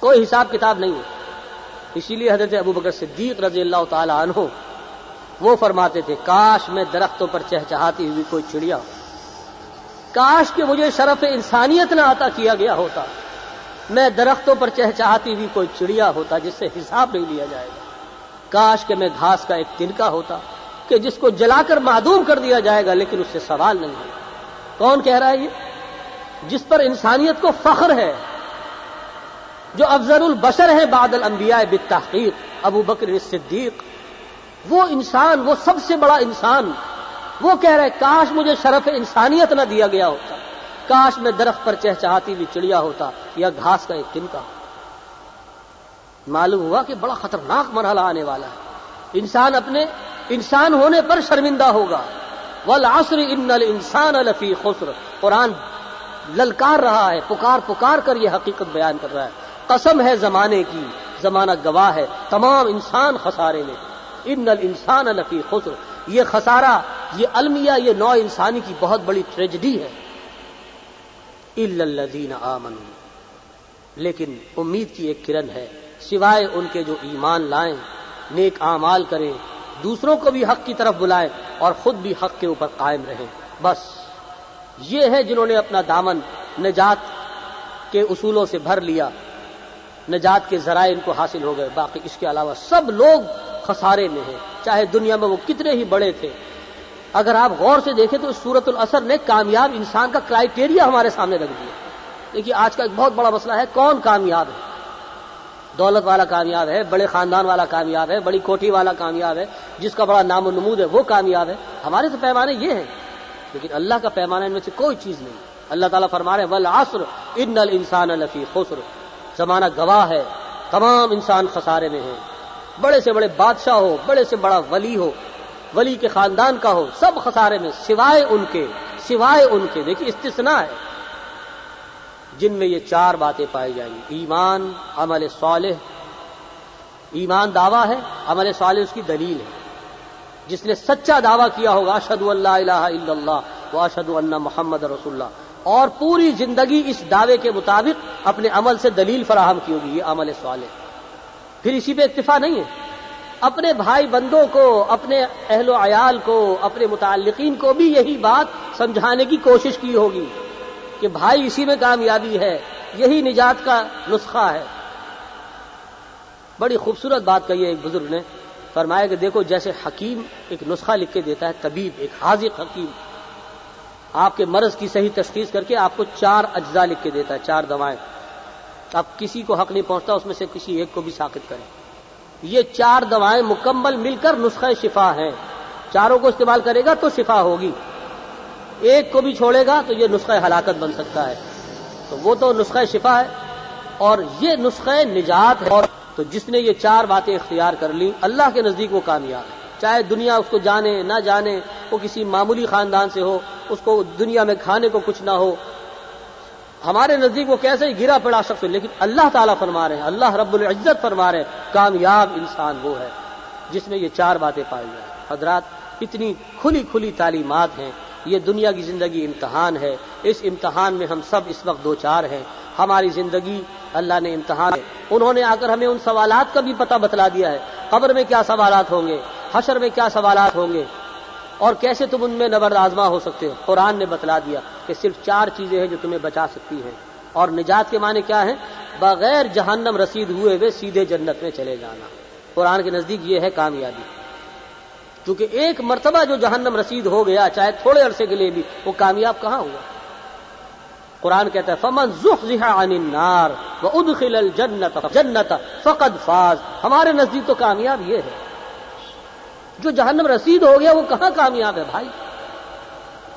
کوئی حساب کتاب نہیں ہے۔ اسی لیے حضرت ابوبکر صدیق رضی اللہ تعالی عنہ وہ فرماتے تھے کاش میں درختوں پر چہچہاتی ہوئی کوئی چڑیا ہو، کاش کہ مجھے شرف انسانیت نہ عطا کیا گیا ہوتا، میں درختوں پر چہچہاتی ہوئی کوئی چڑیا ہوتا جس سے حساب نہیں لیا جائے گا، کاش کہ میں گھاس کا ایک تنکا ہوتا کہ جس کو جلا کر معدوم کر دیا جائے گا لیکن اس سے سوال نہیں ہے۔ کون کہہ رہا ہے یہ؟ جس پر انسانیت کو فخر ہے، جو افضل البشر ہیں بعد الانبیاء بالتحقیق، ابو بکر صدیق وہ انسان، وہ سب سے بڑا انسان، وہ کہہ رہے کاش مجھے شرف انسانیت نہ دیا گیا ہوتا، کاش میں درخت پر چہچہاتی ہوئی چڑیا ہوتا یا گھاس کا ایک تنکا۔ معلوم ہوا کہ بڑا خطرناک مرحلہ آنے والا ہے، انسان اپنے انسان ہونے پر شرمندہ ہوگا۔ والعصر ان الانسان لفی خسر، قرآن للکار رہا ہے، پکار پکار کر یہ حقیقت بیان کر رہا ہے، قسم ہے زمانے کی، زمانہ گواہ ہے، تمام انسان خسارے میں۔ ان الانسان لفی خسر، یہ خسارہ، یہ المیہ، یہ نوع انسانی کی بہت بڑی ٹریجڈی ہے۔ الا الذین آمنوا، لیکن امید کی ایک کرن ہے، سوائے ان کے جو ایمان لائیں، نیک اعمال کریں، دوسروں کو بھی حق کی طرف بلائیں اور خود بھی حق کے اوپر قائم رہیں۔ بس یہ ہے جنہوں نے اپنا دامن نجات کے اصولوں سے بھر لیا، نجات کے ذرائع ان کو حاصل ہو گئے، باقی اس کے علاوہ سب لوگ خسارے میں ہیں، چاہے دنیا میں وہ کتنے ہی بڑے تھے۔ اگر آپ غور سے دیکھیں تو اس سورۃ العصر نے کامیاب انسان کا کرائیٹیریا ہمارے سامنے رکھ دیا۔ دیکھیے آج کا ایک بہت بڑا مسئلہ ہے، کون کامیاب ہے؟ دولت والا کامیاب ہے، بڑے خاندان والا کامیاب ہے، بڑی کوٹھی والا کامیاب ہے، جس کا بڑا نام و نمود ہے وہ کامیاب ہے۔ ہمارے تو پیمانے یہ ہیں، لیکن اللہ کا پیمانہ ان میں سے کوئی چیز نہیں۔ اللہ تعالیٰ فرما رہے ہیں والعصر ان الانسان لفی خسر، زمانہ گواہ ہے، تمام انسان خسارے میں ہیں، بڑے سے بڑے بادشاہ ہو، بڑے سے بڑا ولی ہو، ولی کے خاندان کا ہو، سب خسارے میں، سوائے ان کے دیکھیے استثناء ہے، جن میں یہ چار باتیں پائی جائیں گی: ایمان، عمل صالح۔ ایمان دعویٰ ہے، عمل صالح اس کی دلیل ہے۔ جس نے سچا دعویٰ کیا ہوگا اشہد ان لا الہ الا اللہ واشہد ان محمد رسول اللہ، اور پوری زندگی اس دعوے کے مطابق اپنے عمل سے دلیل فراہم کی ہوگی، یہ عمل صالح۔ پھر اسی پہ اکتفا نہیں ہے، اپنے بھائی بندوں کو، اپنے اہل و عیال کو، اپنے متعلقین کو بھی یہی بات سمجھانے کی کوشش کی ہوگی کہ بھائی اسی میں کامیابی ہے، یہی نجات کا نسخہ ہے۔ بڑی خوبصورت بات کہی ہے ایک بزرگ نے، فرمایا کہ دیکھو جیسے حکیم ایک نسخہ لکھ کے دیتا ہے، طبیب ایک حاذق حکیم آپ کے مرض کی صحیح تشخیص کر کے آپ کو 4 اجزاء لکھ کے دیتا ہے، 4 دوائیں۔ اب کسی کو حق نہیں پہنچتا اس میں سے کسی ایک کو بھی ساقط کرے۔ یہ 4 دوائیں مکمل مل کر نسخہ شفا ہیں، چاروں کو استعمال کرے گا تو شفا ہوگی، ایک کو بھی چھوڑے گا تو یہ نسخہ ہلاکت بن سکتا ہے۔ تو وہ تو نسخہ شفا ہے اور یہ نسخہ نجات ہے۔ اور تو جس نے یہ 4 باتیں اختیار کر لی، اللہ کے نزدیک وہ کامیاب ہے، چاہے دنیا اس کو جانے نہ جانے، وہ کسی معمولی خاندان سے ہو، اس کو دنیا میں کھانے کو کچھ نہ ہو، ہمارے نزدیک وہ کیسے ہی گرا پڑا شخص، لیکن اللہ تعالیٰ فرما رہے ہیں، اللہ رب العزت فرما رہے ہیں کامیاب انسان وہ ہے جس میں یہ 4 باتیں پائی جائیں۔ حضرات اتنی کھلی تعلیمات ہیں، یہ دنیا کی زندگی امتحان ہے، اس امتحان میں ہم سب اس وقت 2-4 ہیں۔ ہماری زندگی اللہ نے امتحان ہے، انہوں نے آ کر ہمیں ان سوالات کا بھی پتہ بتلا دیا ہے، قبر میں کیا سوالات ہوں گے، حشر میں کیا سوالات ہوں گے اور کیسے تم ان میں نبرد آزما ہو سکتے ہو۔ قرآن نے بتلا دیا کہ صرف 4 چیزیں ہیں جو تمہیں بچا سکتی ہیں، اور نجات کے معنی کیا ہیں؟ بغیر جہنم رسید ہوئے ہوئے سیدھے جنت میں چلے جانا۔ قرآن کے نزدیک یہ ہے کامیابی، کیونکہ ایک مرتبہ جو جہنم رسید ہو گیا چاہے تھوڑے عرصے کے لیے بھی، وہ کامیاب کہاں ہوا؟ قرآن کہتا ہے فمن زحزح عن النار وادخل الجنۃ فقد فاز۔ ہمارے نزدیک تو کامیاب یہ ہے، جو جہنم رسید ہو گیا وہ کہاں کامیاب ہے بھائی؟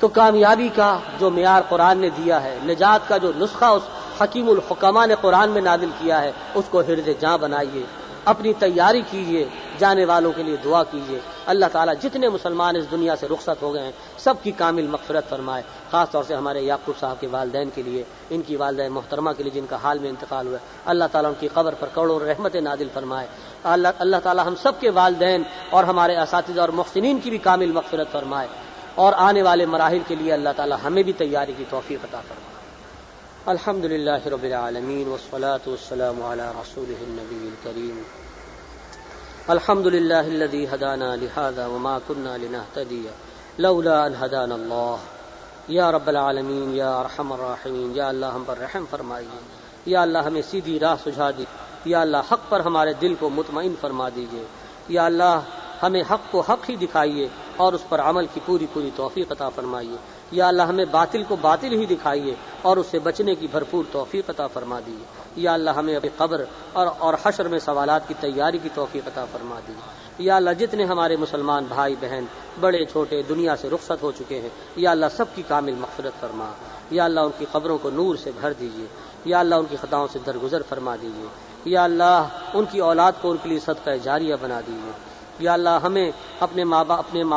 تو کامیابی کا جو معیار قرآن نے دیا ہے، نجات کا جو نسخہ اس حکیم الحکماء نے قرآن میں نازل کیا ہے، اس کو حرز جاں بنائیے، اپنی تیاری کیجیے، جانے والوں کے لیے دعا کیجیے۔ اللہ تعالیٰ جتنے مسلمان اس دنیا سے رخصت ہو گئے ہیں سب کی کامل مغفرت فرمائے، خاص طور سے ہمارے یعقوب صاحب کے والدین کے لیے، ان کی والدہ محترمہ کے لیے جن کا حال میں انتقال ہوا ہے، اللہ تعالیٰ ان کی قبر پر کروڑوں رحمت نازل فرمائے۔ اللہ تعالیٰ ہم سب کے والدین اور ہمارے اساتذہ اور محسنین کی بھی کامل مغفرت فرمائے، اور آنے والے مراحل کے لیے اللہ تعالیٰ ہمیں بھی تیاری کی توفیق عطا فرمائے۔ الحمدللہ رب العالمین والصلاة والسلام علی رسولہ النبی الکریم۔ الحمد للہ الذی ہدانا لہذا وما كنا لنہتدی لولا ان ہدانا اللہ۔ یا رب العالمین یا ارحم الراحمین، یا اللہ ہم پر رحم فرمائیے، یا اللہ ہمیں سیدھی راہ سجھا دیجیے، یا اللہ حق پر ہمارے دل کو مطمئن فرما دیجیے، یا اللہ ہمیں حق کو حق ہی دکھائیے اور اس پر عمل کی پوری توفیق عطا فرمائیے، یا اللہ ہمیں باطل کو باطل ہی دکھائیے اور اس سے بچنے کی بھرپور توفیق عطا فرما دیجیے۔ یا اللہ ہمیں اپنی قبر اور حشر میں سوالات کی تیاری کی توفیق عطا فرما دیجیے۔ یا اللہ جتنے ہمارے مسلمان بھائی بہن بڑے چھوٹے دنیا سے رخصت ہو چکے ہیں، یا اللہ سب کی کامل مغفرت فرما۔ یا اللہ ان کی قبروں کو نور سے بھر دیجیے، یا اللہ ان کی خطاؤں سے درگزر فرما دیجیے، یا اللہ ان کی اولاد کو ان کے لیے صدقہ جاریہ بنا دیجیے، یا اللہ ہمیں اپنے ماں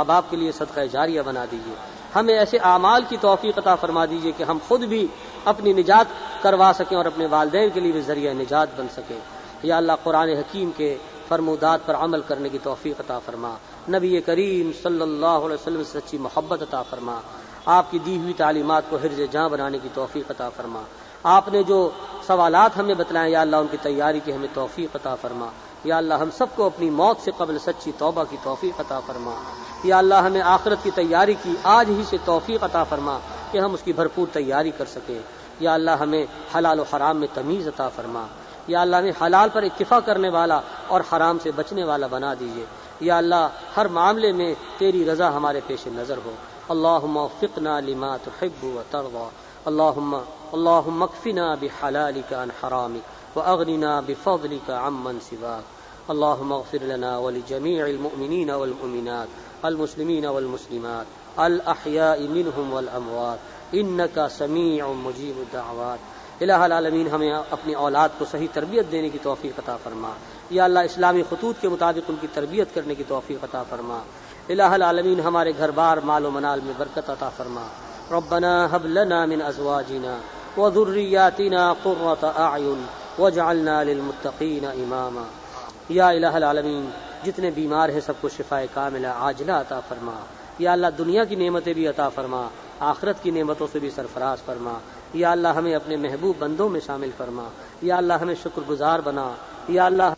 باپ کے لیے صدقہ جاریہ بنا دیجیے، ہمیں ایسے اعمال کی توفیق عطا فرما دیجیے کہ ہم خود بھی اپنی نجات کروا سکیں اور اپنے والدین کے لیے بھی ذریعہ نجات بن سکیں۔ یا اللہ قرآن حکیم کے فرمودات پر عمل کرنے کی توفیق عطا فرما، نبی کریم صلی اللہ علیہ وسلم سے سچی محبت عطا فرما، آپ کی دی ہوئی تعلیمات کو حرز جاں بنانے کی توفیق عطا فرما، آپ نے جو سوالات ہمیں بتلائے یا اللہ ان کی تیاری کی ہمیں توفیق عطا فرما، یا اللہ ہم سب کو اپنی موت سے قبل سچی توبہ کی توفیق عطا فرما، یا اللہ ہمیں آخرت کی تیاری کی آج ہی سے توفیق عطا فرما کہ ہم اس کی بھرپور تیاری کر سکیں، یا اللہ ہمیں حلال و حرام میں تمیز عطا فرما، یا اللہ ہمیں حلال پر اکتفا کرنے والا اور حرام سے بچنے والا بنا دیجیے، یا اللہ ہر معاملے میں تیری رضا ہمارے پیش نظر ہو۔ اللہم وفقنا لما تحب وترضى، اللہم اکفنا بحلالک عن حرامک واغننا بفضلک عمن سواک، اللہم اغفر لنا ولجمیع المؤمنین والمؤمنات المسلمین والمسلمات الاحیاء منہم والاموات انک سمیع مجیب الدعوات۔ الہ العالمین ہمیں اپنی اولاد کو صحیح تربیت دینے کی توفیق عطا فرما، یا اللہ اسلامی خطوط کے مطابق ان کی تربیت کرنے کی توفیق عطا فرما۔ الہ العالمین ہمارے گھر بار مال و منال میں برکت عطا فرما۔ ربنا هب لنا من ازواجنا وذرياتنا قرة اعین واجعلنا للمتقین اماما۔ یا الہ العالمین جتنے بیمار ہیں سب کو شفاء کاملہ عاجلہ عطا فرما، یا اللہ دنیا کی نعمتیں بھی عطا فرما، آخرت کی نعمتوں سے بھی سرفراز فرما، یا اللہ ہمیں اپنے محبوب بندوں میں شامل فرما، یا اللہ ہمیں شکر گزار بنا، یا اللہ